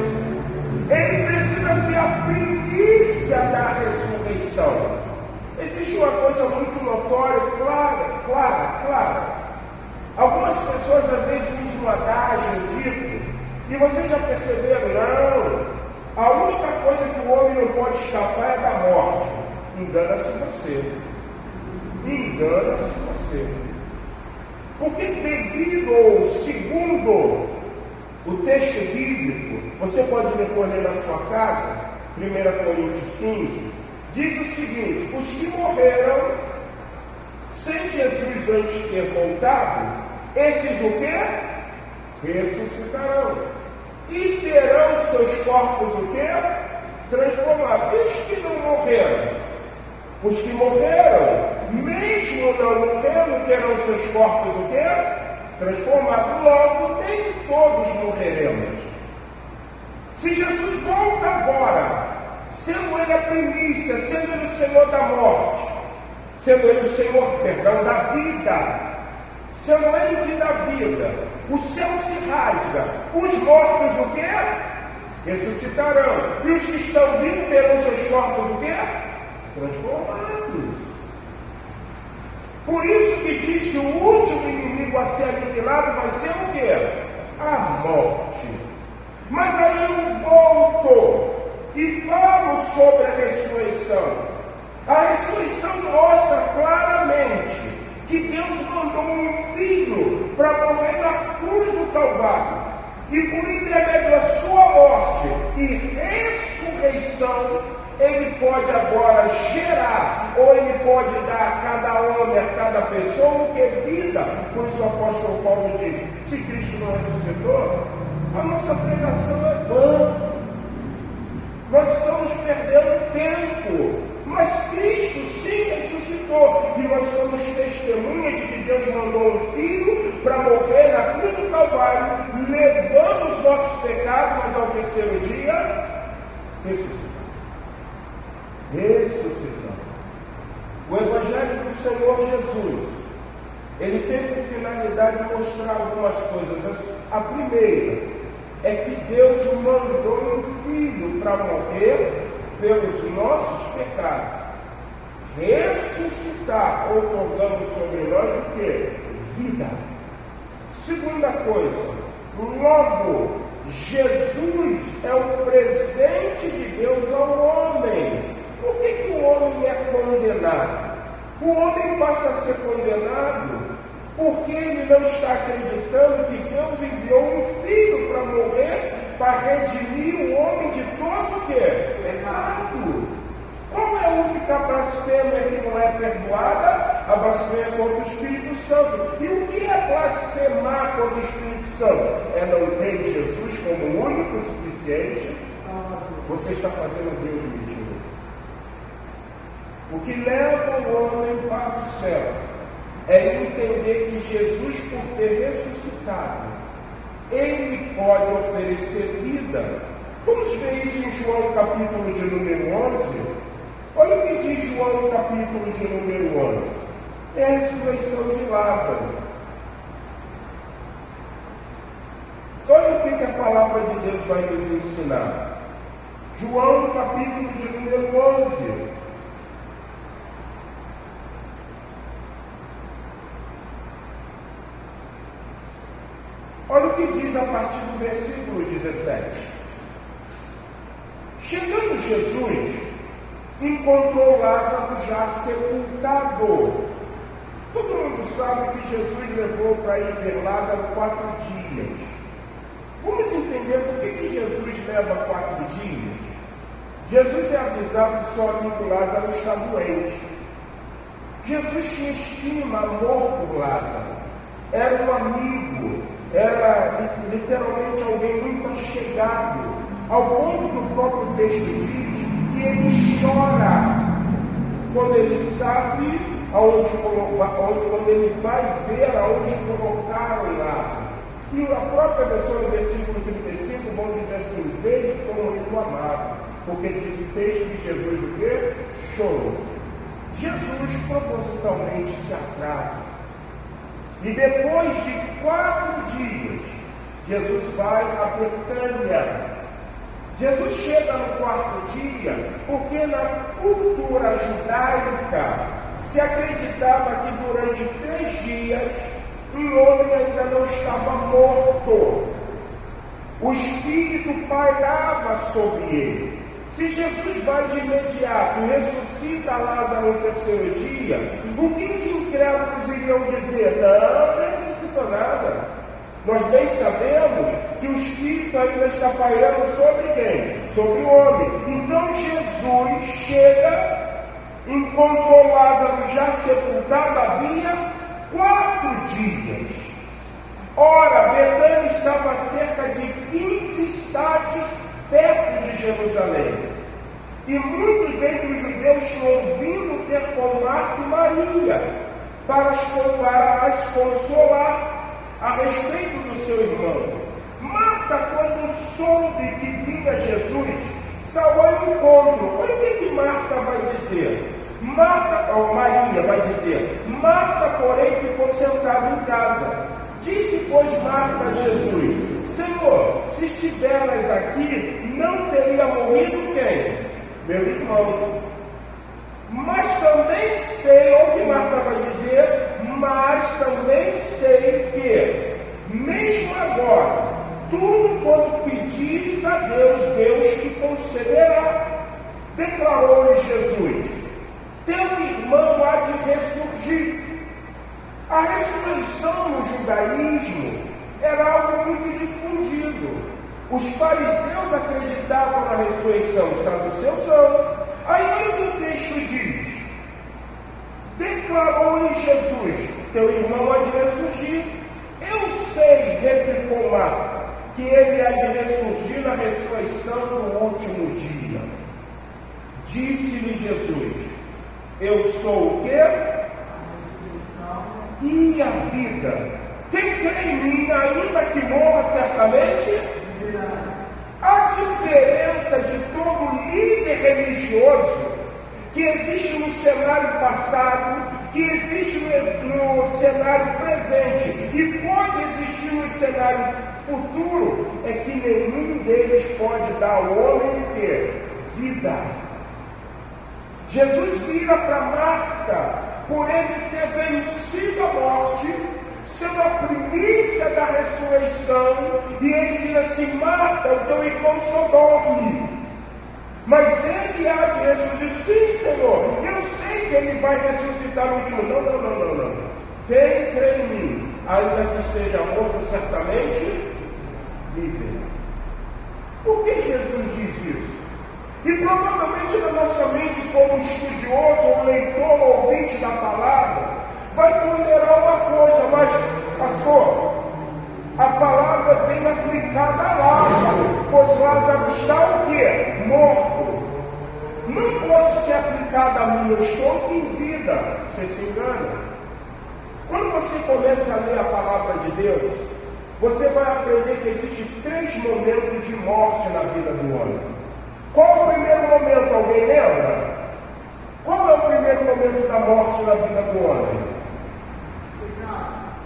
Speaker 1: ele precisa ser a primícia da ressurreição. Existe uma coisa muito notória, clara. Algumas pessoas às vezes usam um adágio dito, e vocês já perceberam, não, a única coisa que o homem não pode escapar é da morte. Engana-se você. Porque devido, segundo o texto bíblico, você pode depois ler na sua casa, 1 Coríntios 15, diz o seguinte: os que morreram sem Jesus antes ter voltado, esses o quê? Ressuscitarão. E terão seus corpos o quê? Transformados. E os que não morreram? Os que morreram, mesmo não morrendo, terão seus corpos o quê? Transformados. Logo, nem todos morreremos. Se Jesus volta agora, sendo ele a primícia, sendo ele o Senhor da morte, sendo ele o Senhor, da vida, sendo ele o que dá vida, o céu se rasga, os mortos o quê? Ressuscitarão. E os que estão vivos terão seus corpos o quê? Transformados. Por isso que diz que o último inimigo a ser aniquilado vai ser o quê? A morte. Mas aí eu volto e falo sobre a ressurreição. A ressurreição mostra claramente que Deus mandou um filho para morrer na cruz do Calvário, e por intermédio da sua morte e ressurreição, ele pode agora gerar, ou ele pode dar a cada homem, a cada pessoa, o que é vida. Por isso o apóstolo Paulo diz: se Cristo não ressuscitou, a nossa pregação é vã. Nós estamos perdendo tempo. Mas Cristo sim ressuscitou, e nós somos testemunhas de que Deus mandou mandou um filho para morrer na cruz do Calvário, levando os nossos pecados, mas ao terceiro dia, ressuscitando. O Evangelho do Senhor Jesus, ele tem por finalidade mostrar algumas coisas. A primeira é que Deus mandou um filho para morrer pelos nossos pecados, ressuscitar, otorgando sobre nós o quê? Vida. Segunda coisa, logo, Jesus é o presente de Deus ao homem. Por que o homem é condenado? O homem passa a ser condenado porque ele não está acreditando que Deus enviou um filho para morrer, para redimir o homem de todo o quê? Pecado. Qual é a única blasfêmia que não é perdoada? A blasfêmia contra o Espírito Santo. E o que é blasfemar contra o Espírito Santo? É não ter Jesus como único e suficiente. Você está fazendo Deus mentiroso. O que leva o homem para o céu é entender que Jesus, por ter ressuscitado, ele pode oferecer vida. Vamos ver isso em João capítulo de número 11. Olha o que diz João capítulo de número 11. É a ressurreição de Lázaro. Olha o que a palavra de Deus vai nos ensinar. João capítulo de número 11. Olha o que diz a partir do versículo 17. Chegando Jesus, encontrou Lázaro já sepultado. Todo mundo sabe que Jesus levou para ir ver Lázaro 4 dias. Vamos entender por que Jesus leva 4 dias? Jesus é avisado que seu amigo Lázaro está doente. Jesus tinha estima, amor por Lázaro. Era um amigo, era literalmente alguém muito chegado, ao ponto que o próprio texto diz que ele chora quando ele sabe quando ele vai ver aonde colocaram Lázaro. E a própria versão do versículo 35 vão dizer assim: veja como ele o amava, porque diz o texto que Jesus o quê? Chorou. Jesus propositalmente se atrasa. E depois de 4 dias, Jesus vai a Betânia. Jesus chega no 4º dia, porque na cultura judaica se acreditava que durante 3 dias um homem ainda não estava morto. O Espírito pairava sobre ele. Se Jesus vai de imediato e ressuscita Lázaro no 3º dia, o que os incrédulos iriam dizer? Não ressuscitou nada. Nós bem sabemos que o Espírito ainda está pairando sobre quem? Sobre o homem. Então Jesus chega, encontrou Lázaro já sepultado havia 4 dias. Ora, Betânia estava a cerca de 15 estádios perto de Jerusalém. E muitos dentre os judeus tinham vindo ter com Marta e Maria para as consolar a respeito do seu irmão. Marta, quando soube que vinha Jesus, saiu ao encontro. Olha o que Marta vai dizer. Maria vai dizer: Marta, porém, ficou sentada em casa. Disse, pois, Marta a Jesus: Senhor, se estiveras aqui, não teria morrido quem? Meu irmão. Mas também sei, olha o que Marta vai dizer, mas também sei que, mesmo agora, tudo quanto pedires a Deus, Deus te concederá. Declarou-lhe Jesus: teu irmão há de ressurgir. A ressurreição no judaísmo era algo muito difundido. Os fariseus acreditavam na ressurreição, os saduceus não. Aí olha o que o texto diz: declarou-lhe Jesus: teu irmão há de ressurgir. Eu sei, replicou Marta, que ele há de ressurgir na ressurreição do último dia. Disse-lhe Jesus: eu sou o quê? e a vida. Quem crê em mim, ainda que morra certamente, a diferença de todo líder religioso que existe no cenário passado, que existe no cenário presente e pode existir no cenário futuro, é que nenhum deles pode dar ao homem o quê? Vida. Jesus vira para Marta, por ele ter vencido a morte, sendo a primícia da ressurreição, e ele diz assim: Marta, o teu irmão só dorme. Mas ele há de ressuscitar. Sim, Senhor, eu sei que ele vai ressuscitar no último. Não. Quem crê em mim, ainda que esteja morto, certamente viverá. Por que Jesus diz isso? E provavelmente na nossa mente, como estudioso, ou leitor, ou ouvinte da palavra, vai ponderar uma coisa: mas, pastor, a palavra é bem aplicada a Lázaro, pois Lázaro está o quê? Morto. Não pode ser aplicada a mim, eu estou em vida. Você se engana. Quando você começa a ler a palavra de Deus, você vai aprender que existem 3 momentos de morte na vida do homem. Qual é o primeiro momento? Alguém lembra? Qual é o primeiro momento da morte na vida do homem?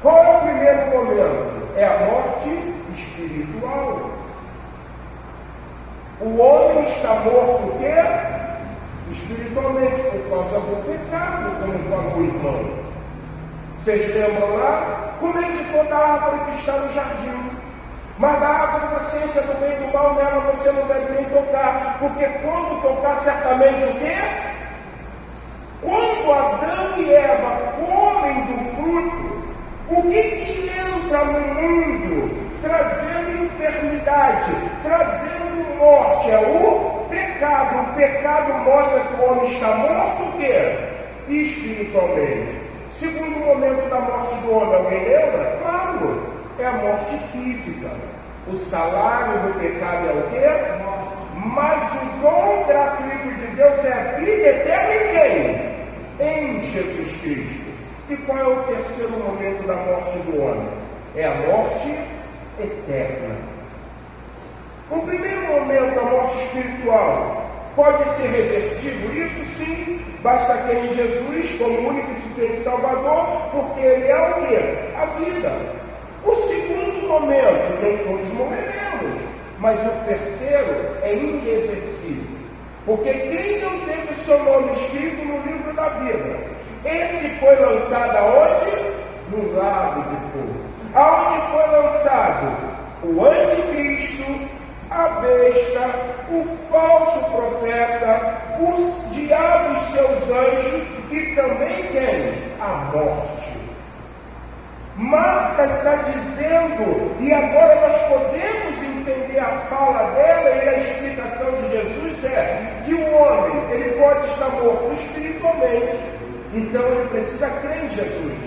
Speaker 1: Qual é o primeiro momento? É a morte espiritual. O homem está morto o quê? Espiritualmente, por causa do pecado, como falou o irmão. Vocês lembram lá? Comei de toda a árvore que está no jardim, mas da árvore da ciência do bem e do mal, nela você não deve nem tocar, porque quando tocar, certamente o quê? Quando Adão e Eva comem do fruto, o que entra no mundo trazendo enfermidade, trazendo morte? É o pecado. O pecado mostra que o homem está morto o quê? Espiritualmente. Segundo momento da morte do homem, alguém lembra? Claro, é a morte física. O salário do pecado é o quê? Mas o dom gratuito de Deus é a vida eterna em quem? Em Jesus Cristo. E qual é o terceiro momento da morte do homem? É a morte eterna. O primeiro momento, a morte espiritual, pode ser revertido? Isso sim, basta crer em Jesus como único e suficiente Salvador, porque Ele é o quê? A vida. O segundo momento, nem todos morreremos, mas o terceiro é irreversível. Porque quem não teve o seu nome escrito no livro da vida, esse foi lançado aonde? No lago de fogo. Aonde foi lançado? O anticristo, a besta, o falso profeta, os diabos, seus anjos e também quem? A morte. Marta está dizendo, e agora nós podemos entender a fala dela e a explicação de Jesus é que o homem, ele pode estar morto espiritualmente, então ele precisa crer em Jesus.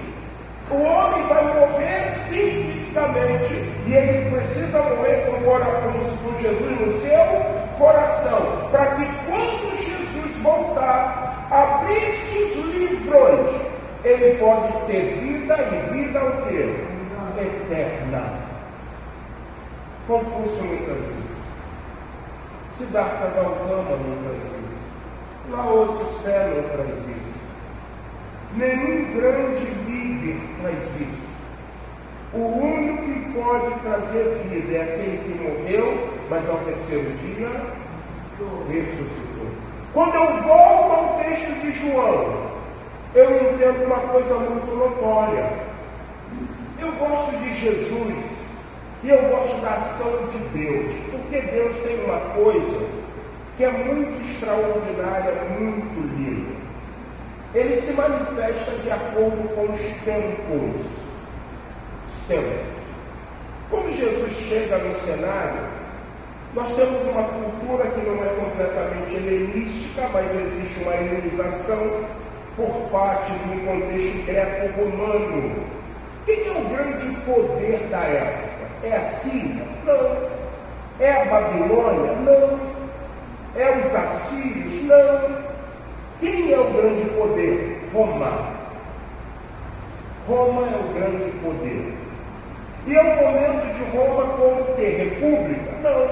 Speaker 1: O homem vai morrer sim fisicamente, e ele precisa morrer com Jesus no seu coração, para que quando Jesus voltar, abrir-se os livrões, ele pode ter vida e vida o quê? Eterna. Confúcio não traz isso. Siddhartha Gautama não traz isso. Lao Tse não traz isso. Nenhum grande líder traz isso. O único que pode trazer vida é aquele que morreu, mas ao terceiro dia ressuscitou. Quando eu volto ao texto de João, eu entendo uma coisa muito notória. Eu gosto de Jesus e eu gosto da ação de Deus, porque Deus tem uma coisa que é muito extraordinária, muito linda. Ele se manifesta de acordo com os tempos. Quando Jesus chega no cenário, nós temos uma cultura que não é completamente helenística, mas existe uma helenização por parte de um contexto greco-romano. Quem é o grande poder da época? É a Síria? Não. É a Babilônia? Não. É os assírios? Não. Quem é o grande poder? Roma. Roma é o grande poder. E é o momento de Roma como o quê? República? Não.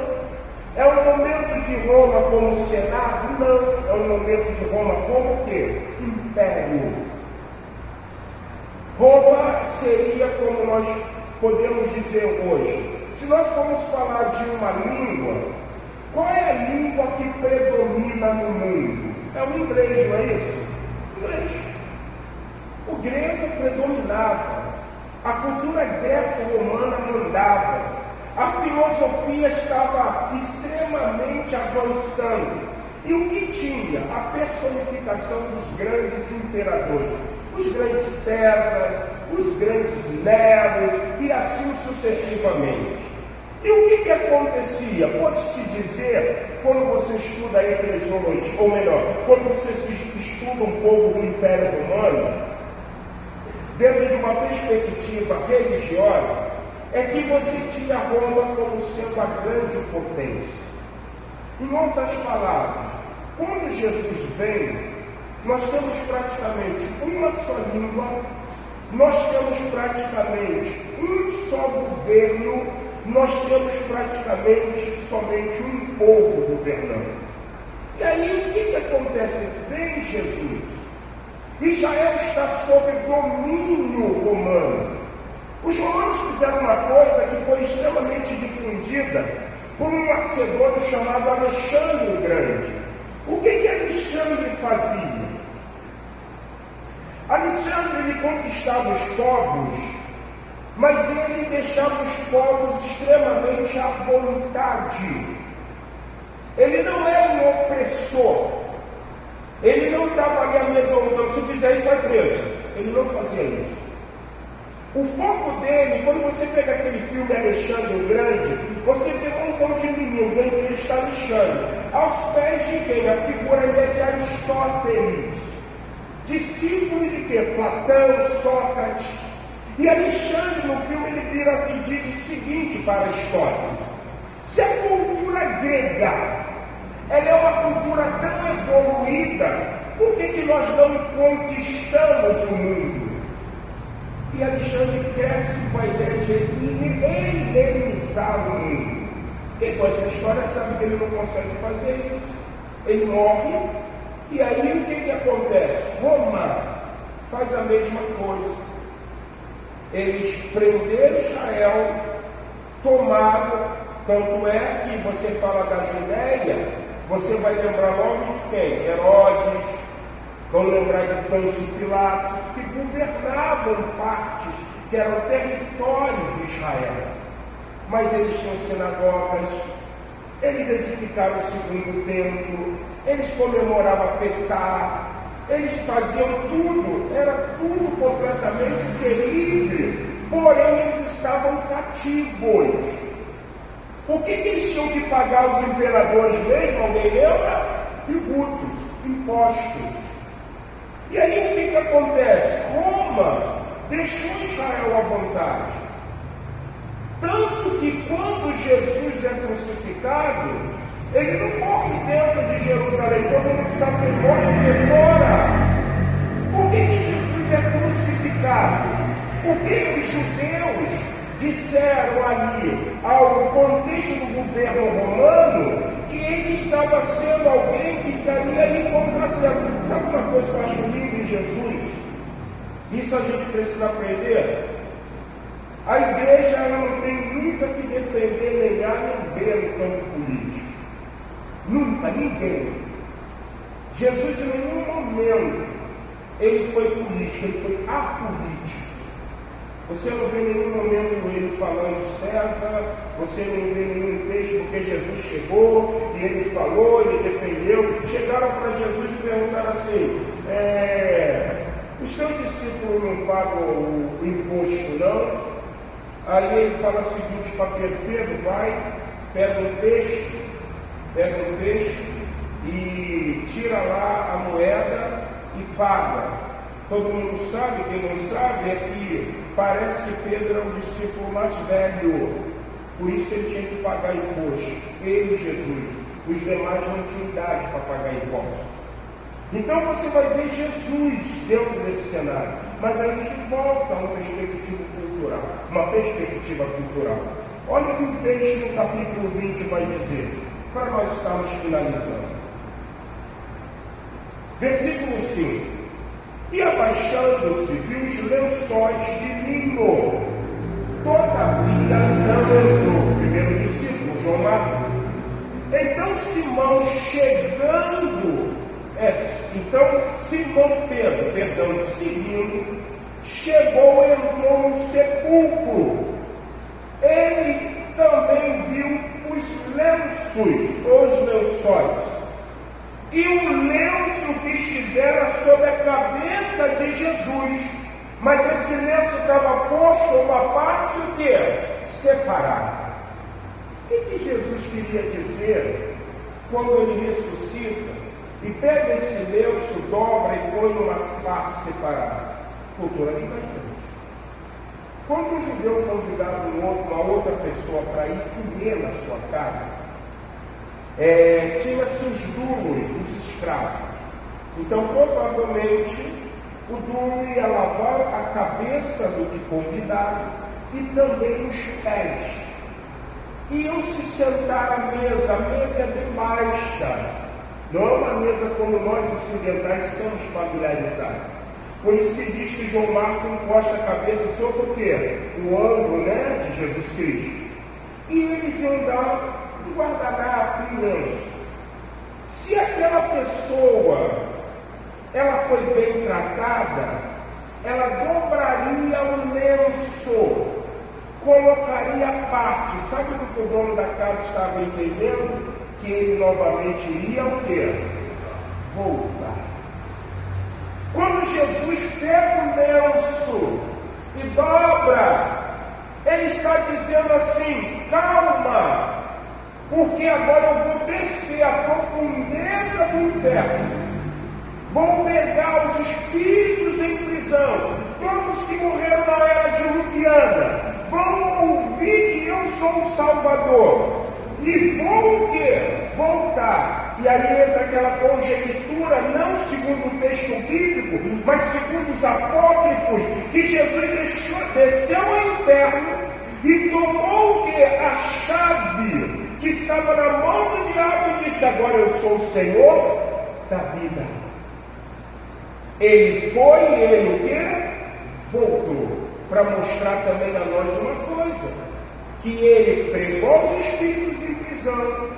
Speaker 1: É o momento de Roma como Senado? Não. É o momento de Roma como o quê? Império. Roma seria como nós podemos dizer hoje. Se nós formos falar de uma língua, qual é a língua que predomina no mundo? É o inglês, não é isso? Inglês. O grego predominava. A cultura greco-romana mandava. A filosofia estava extremamente avançando. E o que tinha? A personificação dos grandes imperadores. Os grandes Césares, os grandes Neros e assim sucessivamente. E o que acontecia? Pode-se dizer, quando você estuda a eclesiologia, ou melhor, quando você estuda um pouco do Império Romano, dentro de uma perspectiva religiosa, é que você tinha Roma como sendo a grande potência. Em outras palavras, quando Jesus vem, nós temos praticamente uma só língua, nós temos praticamente um só governo, nós temos praticamente somente um povo governando. E aí o que acontece? Vem Jesus. Israel está sob domínio romano. Os romanos fizeram uma coisa que foi extremamente difundida por um macedônio chamado Alexandre o Grande. O que Alexandre fazia? Alexandre ele conquistava os povos, mas ele deixava os povos extremamente à vontade. Ele não era um opressor. Ele não estava ali amedrontando, se fizer isso vai preso. Ele não fazia isso. O foco dele, quando você pega aquele filme Alexandre o Grande, você vê um montão de menino, dentro dele está Alexandre. Aos pés de quem? A figura ali é de Aristóteles. Discípulo de quê? Platão, Sócrates. E Alexandre, no filme, ele vira e diz o seguinte para Aristóteles: se a cultura grega ela é uma cultura tão evoluída, por que nós não conquistamos o mundo? E Alexandre cresce com a ideia de helenizar o mundo. Quem conhece a história sabe que ele não consegue fazer isso. Ele morre, e aí o que acontece? Roma faz a mesma coisa. Eles prenderam Israel, tomaram, tanto é que você fala da Judéia, você vai lembrar logo de quem? Herodes, vão lembrar de Pôncio Pilatos, que governavam partes que eram territórios de Israel. Mas eles tinham sinagogas, eles edificaram o segundo templo, eles comemoravam Pessah, eles faziam tudo, era tudo completamente terrível, porém eles estavam cativos. O que eles tinham que pagar aos imperadores mesmo? Alguém lembra? Tributos, impostos. E aí o que acontece? Roma deixou Israel à vontade. Tanto que quando Jesus é crucificado, ele não morre dentro de Jerusalém, todo mundo sabe que ele morre de fora. Por que Jesus é crucificado? Porque os judeus disseram ali, ao contexto do governo romano, que ele estava sendo alguém que estaria ali contra sempre. Sabe uma coisa que eu acho linda em Jesus? Isso a gente precisa aprender. A igreja ela não tem nunca que defender nem A nem B no campo político. Nunca, ninguém. Jesus em nenhum momento ele foi político, ele foi apolítico. Você não vê nenhum momento ele falando César, você não vê nenhum texto porque Jesus chegou e ele falou, ele defendeu. Chegaram para Jesus e perguntaram assim: os seus discípulos não pagam o imposto não? Aí ele fala o seguinte para Pedro: Pedro, vai, pega um peixe e tira lá a moeda e paga. Todo mundo sabe, quem não sabe é que parece que Pedro era o discípulo mais velho, por isso ele tinha que pagar imposto. Ele e Jesus, os demais não tinham idade para pagar imposto. Então você vai ver Jesus dentro desse cenário. mas a gente volta a uma perspectiva cultural. Olha o que o texto no capítulo 20 vai dizer, para nós estarmos finalizando. Versículo 5. E abaixando-se, viu os lençóis de linho. Todavia não entrou. Primeiro discípulo, João Marcos. Então Simão Simão Pedro, seguindo, chegou e entrou no sepulcro. Ele também viu os lençóis, e o lenço que estivera sobre a cabeça de Jesus, mas esse lenço estava posto uma parte o quê? Separada. O que Jesus queria dizer quando ele ressuscita e pega esse lenço, dobra e põe uma parte separada? Cultura diferente. Quando um judeu convidava uma outra pessoa para ir comer na sua casa, tinha-se os duros, os escravos. Então, provavelmente, o duro ia lavar a cabeça do que convidado e também os pés. Iam se sentar à mesa. A mesa é bem baixa. Não é uma mesa como nós ocidentais estamos familiarizados. Por isso que diz que João Marcos encosta a cabeça sobre o quê? O ângulo, de Jesus Cristo. E eles iam dar um guardanapo, um lenço. Se aquela pessoa ela foi bem tratada, ela dobraria o lenço, colocaria a parte. Sabe o que o dono da casa estava entendendo? Que ele novamente iria o quê? Voltar. Quando Jesus pega o lenço e dobra, ele está dizendo assim: calma, porque agora eu vou descer a profundeza do inferno. Vou pegar os espíritos em prisão, todos que morreram na era diluviana, vão ouvir que eu sou o Salvador. E vou o quê? Voltar. E aí entra aquela conjectura, não segundo o texto bíblico, mas segundo os apócrifos, que Jesus desceu ao inferno e tomou o quê? A chave que estava na mão do diabo e disse: agora eu sou o Senhor da vida. Ele foi e ele o quê? Voltou. Para mostrar também a nós uma coisa: que ele pregou os espíritos em prisão,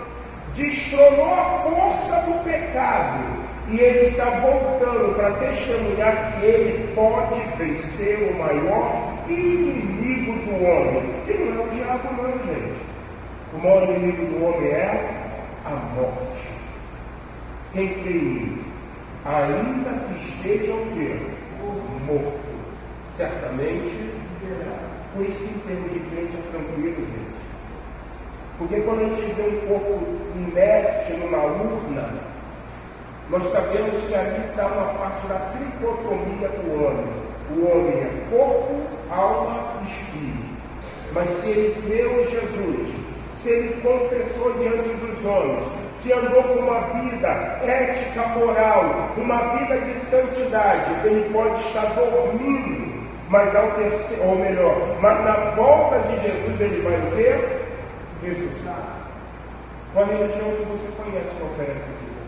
Speaker 1: destronou a força do pecado, e ele está voltando para testemunhar que ele pode vencer o maior inimigo do homem. E não é o diabo não, gente. O maior inimigo do homem é a morte. Quem crê em mim, ainda que esteja o quê? Morto, certamente verá. Por isso que em termos de crente é tranquilo, gente. Porque quando a gente vê um corpo inerte numa urna, nós sabemos que ali está uma parte da tricotomia do homem. O homem é corpo, alma e espírito. Mas se ele creu em Jesus, se ele confessou diante dos homens, se andou com uma vida ética, moral, uma vida de santidade, ele pode estar dormindo, mas mas na volta de Jesus ele vai o quê? Ressuscitar. Qual a religião que você conhece que oferece vida?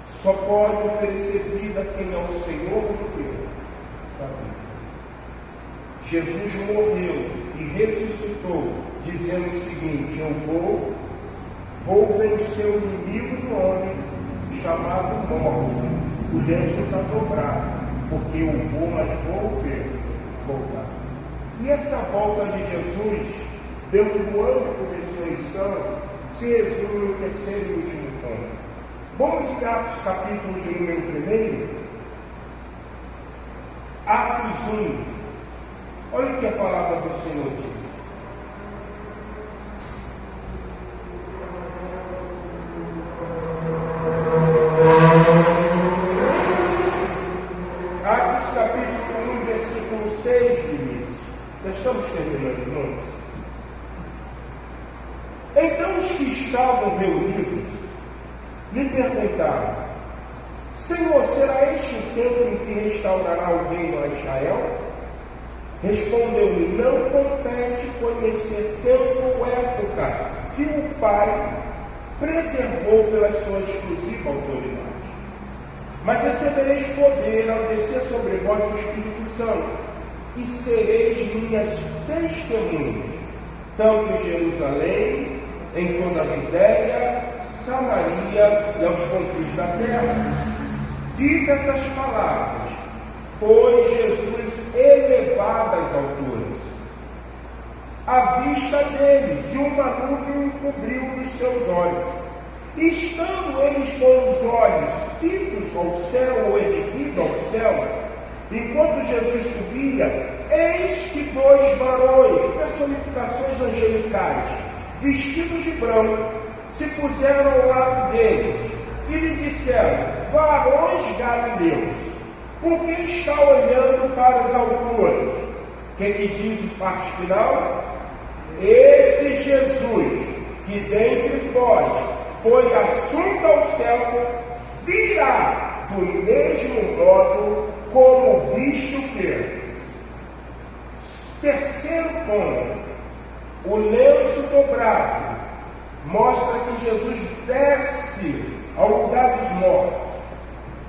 Speaker 1: Só pode oferecer vida quem é o Senhor do quê? Da vida. Jesus morreu e ressuscitou, dizendo o seguinte: eu vou vencer o inimigo do homem, chamado morte. O lenço está dobrado, porque eu vou, mas vou voltar. E essa volta de Jesus, dentro do âmbito da ressurreição, se resume no terceiro e último ponto. Vamos em Atos capítulo de número 1. Atos 1. Olha o que a palavra do Senhor diz. Atos capítulo 1, versículo 6 diz: estamos terminando, irmãos. Então os que estavam reunidos lhe perguntaram: Senhor, será este o tempo em que restaurará o reino a Israel? Respondeu-lhe: não compete conhecer tempo ou época que o Pai preservou pela sua exclusiva autoridade. Mas recebereis poder ao descer sobre vós o Espírito Santo, e sereis minhas testemunhas, tanto em Jerusalém, em toda a Judéia, Samaria e aos confins da terra. Dita essas palavras, foi Jesus elevado às alturas, à vista deles, e uma nuvem encobriu os seus olhos. E estando eles com os olhos fitos ao céu, ou erguidos ao céu, enquanto Jesus subia, eis que dois varões, personificações angelicais, vestidos de branco, se puseram ao lado deles e lhe disseram: varões galileus, por que está olhando para as alturas? O que diz a parte final? Esse Jesus, que dentre vós foi assunto ao céu, virá do mesmo modo como viste o quê? Terceiro ponto, o lenço dobrado mostra que Jesus desce ao lugar dos mortos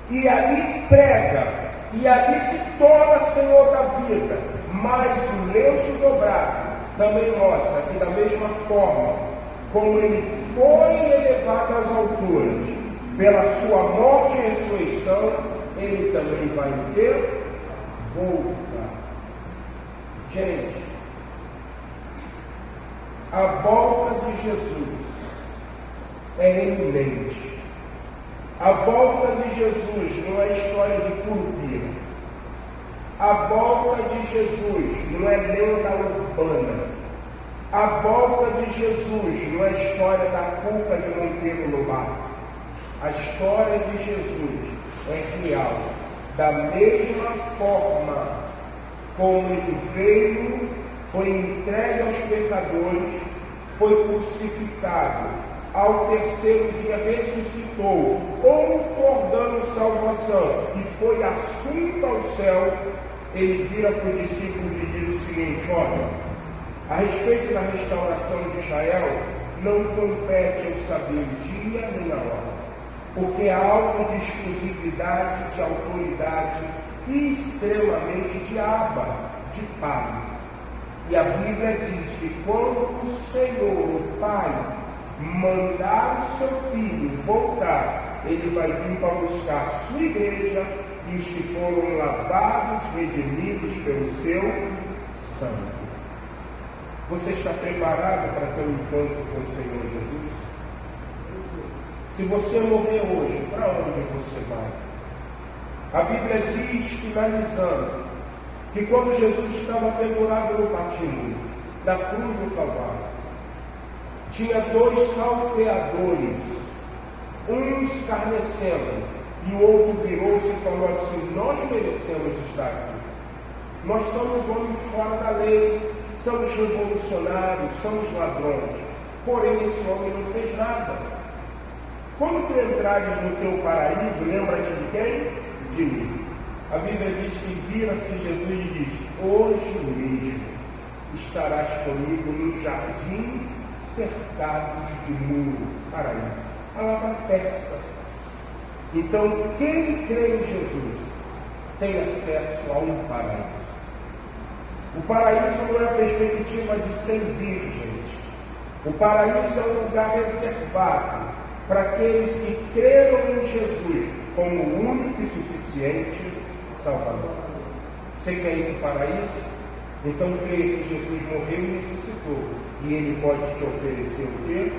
Speaker 1: e ali prega, e ali se torna Senhor da vida. Mas o lenço dobrado também mostra que, da mesma forma como ele foi elevado às alturas pela sua morte e ressurreição, ele também vai ter voltar. Gente, a volta de Jesus é iminente. A volta de Jesus não é história de Curupira. A volta de Jesus não é lenda urbana. A volta de Jesus não é história da culpa de Monteiro Lobato. A história de Jesus é real. Da mesma forma como ele veio, foi entregue aos pecadores, foi crucificado, ao terceiro dia ressuscitou, outorgando salvação, e foi assunto ao céu, ele vira para os discípulos e diz o seguinte: olha, a respeito da restauração de Israel, não compete eu saber o dia nem a hora, porque é algo de exclusividade, de autoridade e extremamente de Abba, de Pai. E a Bíblia diz que quando o Senhor, o Pai, mandar o seu Filho voltar, ele vai vir para buscar a sua igreja e os que foram lavados, redimidos pelo seu sangue. Você está preparado para ter um encontro com o Senhor Jesus? Se você morrer hoje, para onde você vai? A Bíblia diz, finalizando, que quando Jesus estava pendurado no patíbulo, da cruz do Calvário, tinha dois salteadores, um escarnecendo, e o outro virou-se e falou assim: nós merecemos estar aqui. Nós somos homens fora da lei, somos revolucionários, somos ladrões. Porém, esse homem não fez nada. Quando tu entrares no teu paraíso, lembra-te de quem? De mim. A Bíblia diz que vira-se Jesus e diz: hoje mesmo estarás comigo no jardim cercados de muro, paraíso. A palavra persa. Então, quem crê em Jesus tem acesso a um paraíso. O paraíso não é a perspectiva de 100 virgens. O paraíso é um lugar reservado para aqueles que creram em Jesus como o único e suficiente Salvador. Você quer ir para o paraíso? Então creia que Jesus morreu e ressuscitou. E Ele pode te oferecer o quê?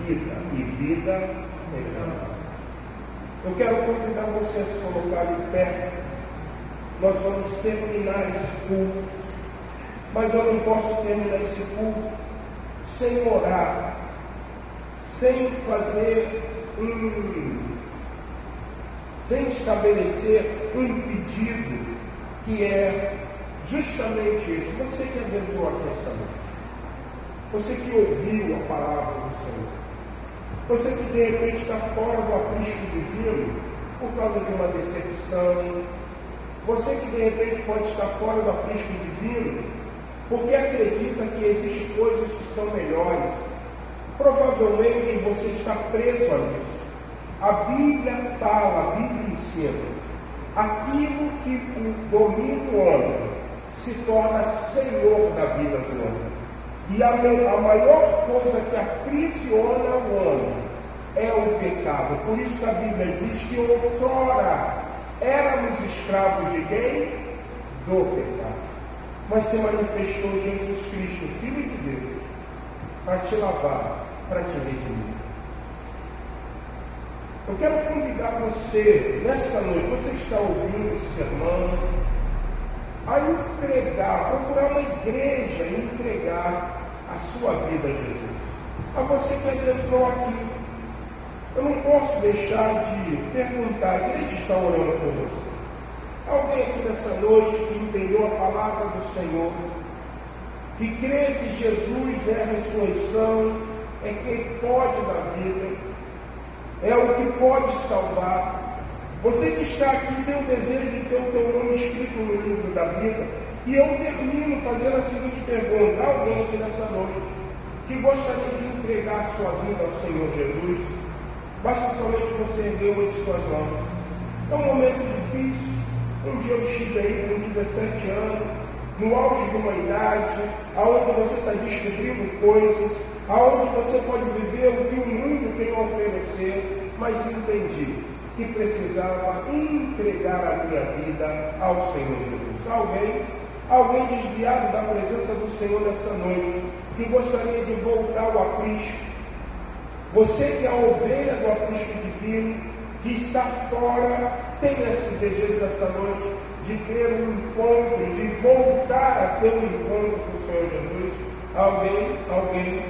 Speaker 1: Vida. E vida eterna. Eu quero convidar você a se colocar de pé. Nós vamos terminar esse culto. Mas eu não posso terminar esse culto sem orar, sem fazer sem estabelecer um pedido que é justamente isso. Você que adentrou aqui esta noite, você que ouviu a palavra do Senhor, você que de repente está fora do aprisco divino, por causa de uma decepção. Você que de repente pode estar fora do aprisco divino, porque acredita que existem coisas que são melhores. Provavelmente você está preso a isso. A Bíblia fala, a Bíblia ensina. Aquilo que domina o homem se torna senhor da vida do homem. E a maior coisa que aprisiona o homem é o pecado. Por isso que a Bíblia diz que outrora éramos escravos de quem? Do pecado. Mas se manifestou Jesus Cristo, Filho de Deus, para te lavar, para te redimir. Eu quero convidar você, nessa noite, você está ouvindo esse sermão, a entregar, procurar uma igreja e entregar a sua vida a Jesus. A você que entrou aqui, eu não posso deixar de perguntar, a igreja está orando por você. Alguém aqui nessa noite que entendeu a palavra do Senhor, que crê que Jesus é a ressurreição, é quem pode dar vida, é o que pode salvar. Você que está aqui tem o desejo de ter o teu nome escrito no livro da vida. E eu termino fazendo a seguinte pergunta: alguém aqui nessa noite que gostaria de entregar a sua vida ao Senhor Jesus? Basta somente você erguer uma de suas mãos. É um momento difícil. Um dia eu estive aí com 17 anos, no auge de uma idade, aonde você está descobrindo coisas, aonde você pode viver o que o mundo tem a oferecer, mas entendi que precisava entregar a minha vida ao Senhor Jesus. Alguém desviado da presença do Senhor nessa noite, que gostaria de voltar ao aprisco. Você que é a ovelha do aprisco divino, que está fora, tem esse desejo dessa noite de ter um encontro, de voltar a ter um encontro com o Senhor Jesus. Alguém,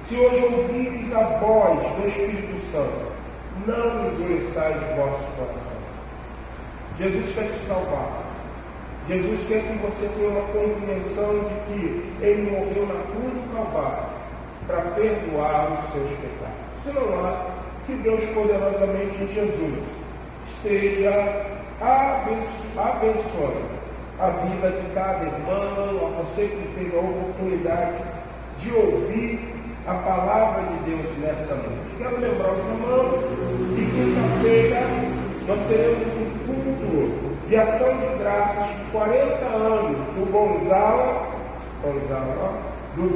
Speaker 1: se hoje ouvires a voz do Espírito Santo, não endureçais os vossos corações. Jesus quer te salvar. Jesus quer que você tenha uma compreensão de que Ele morreu na cruz do Calvário para perdoar os seus pecados. Se não há, que Deus poderosamente em Jesus esteja abençoando a vida de cada irmão, a você que teve a oportunidade de ouvir a palavra de Deus nessa noite. Quero lembrar os irmãos que quinta-feira nós teremos um culto de ação de graças de 40 anos do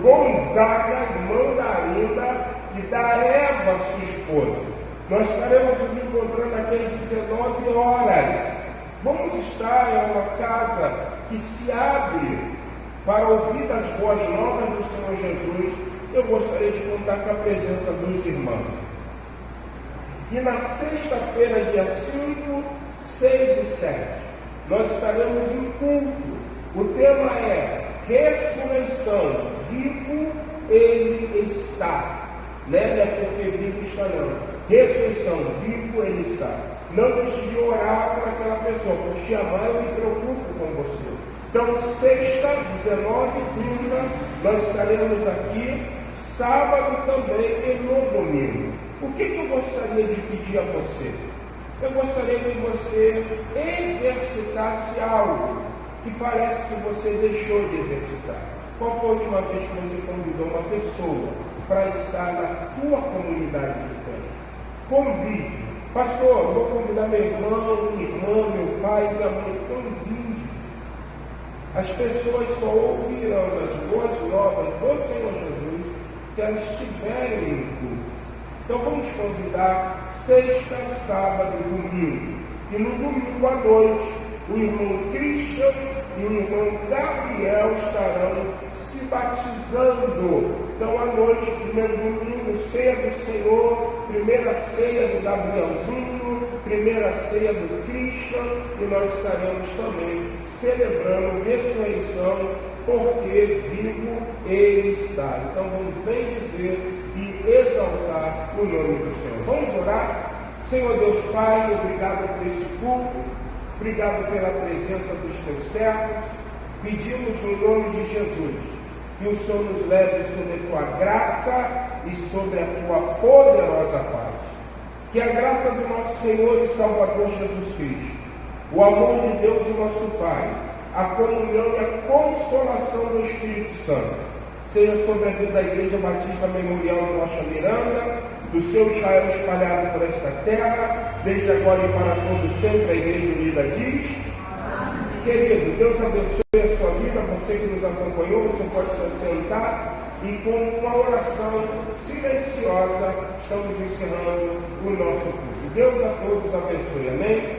Speaker 1: Gonzaga, irmão da Arinda, e da Eva, sua esposa. Nós estaremos nos encontrando aqui às 19 horas. Vamos estar em uma casa que se abre para ouvir as boas novas do Senhor Jesus. Eu gostaria de contar com a presença dos irmãos. E na sexta-feira, dia 5, 6 e 7, nós estaremos em culto. O tema é ressurreição. Vivo Ele está. Não é porque vivo está não. Ressurreição. Vivo Ele está. Não deixe de orar por aquela pessoa. Por te amar, eu me preocupo com você. Então, sexta, 19h30, nós estaremos aqui. Sábado também e no domingo. O que eu gostaria de pedir a você? Eu gostaria que você exercitasse algo que parece que você deixou de exercitar. Qual foi a última vez que você convidou uma pessoa para estar na tua comunidade de fé? Convide. Pastor, eu vou convidar meu irmão, minha irmã, meu pai, minha mãe. Convide. As pessoas só ouvirão as boas novas do Senhor Jesus se elas estiverem no culto. Então vamos convidar sexta, sábado e domingo. E no domingo à noite, o irmão Christian e o irmão Gabriel estarão se batizando. Então à noite, primeiro domingo, ceia do Senhor, primeira ceia do Gabrielzinho, primeira ceia do Christian, e nós estaremos também celebrando a ressurreição, porque vivo Ele está. Então vamos bem dizer e exaltar o nome do Senhor. Vamos orar? Senhor Deus Pai, obrigado por esse culto, obrigado pela presença dos teus servos. Pedimos no nome de Jesus que o Senhor nos leve sobre a tua graça e sobre a tua poderosa paz. Que a graça do nosso Senhor e Salvador Jesus Cristo, o amor de Deus, o nosso Pai, a comunhão e a consolação do Espírito Santo, seja sobre a vida da Igreja Batista Memorial de Rocha Miranda, do seu Israel espalhado por esta terra, desde agora e para todo sempre, a Igreja Unida diz. Querido, Deus abençoe a sua vida, você que nos acompanhou, você pode se assentar e com uma oração silenciosa estamos encerrando o nosso culto. Deus a todos abençoe, amém?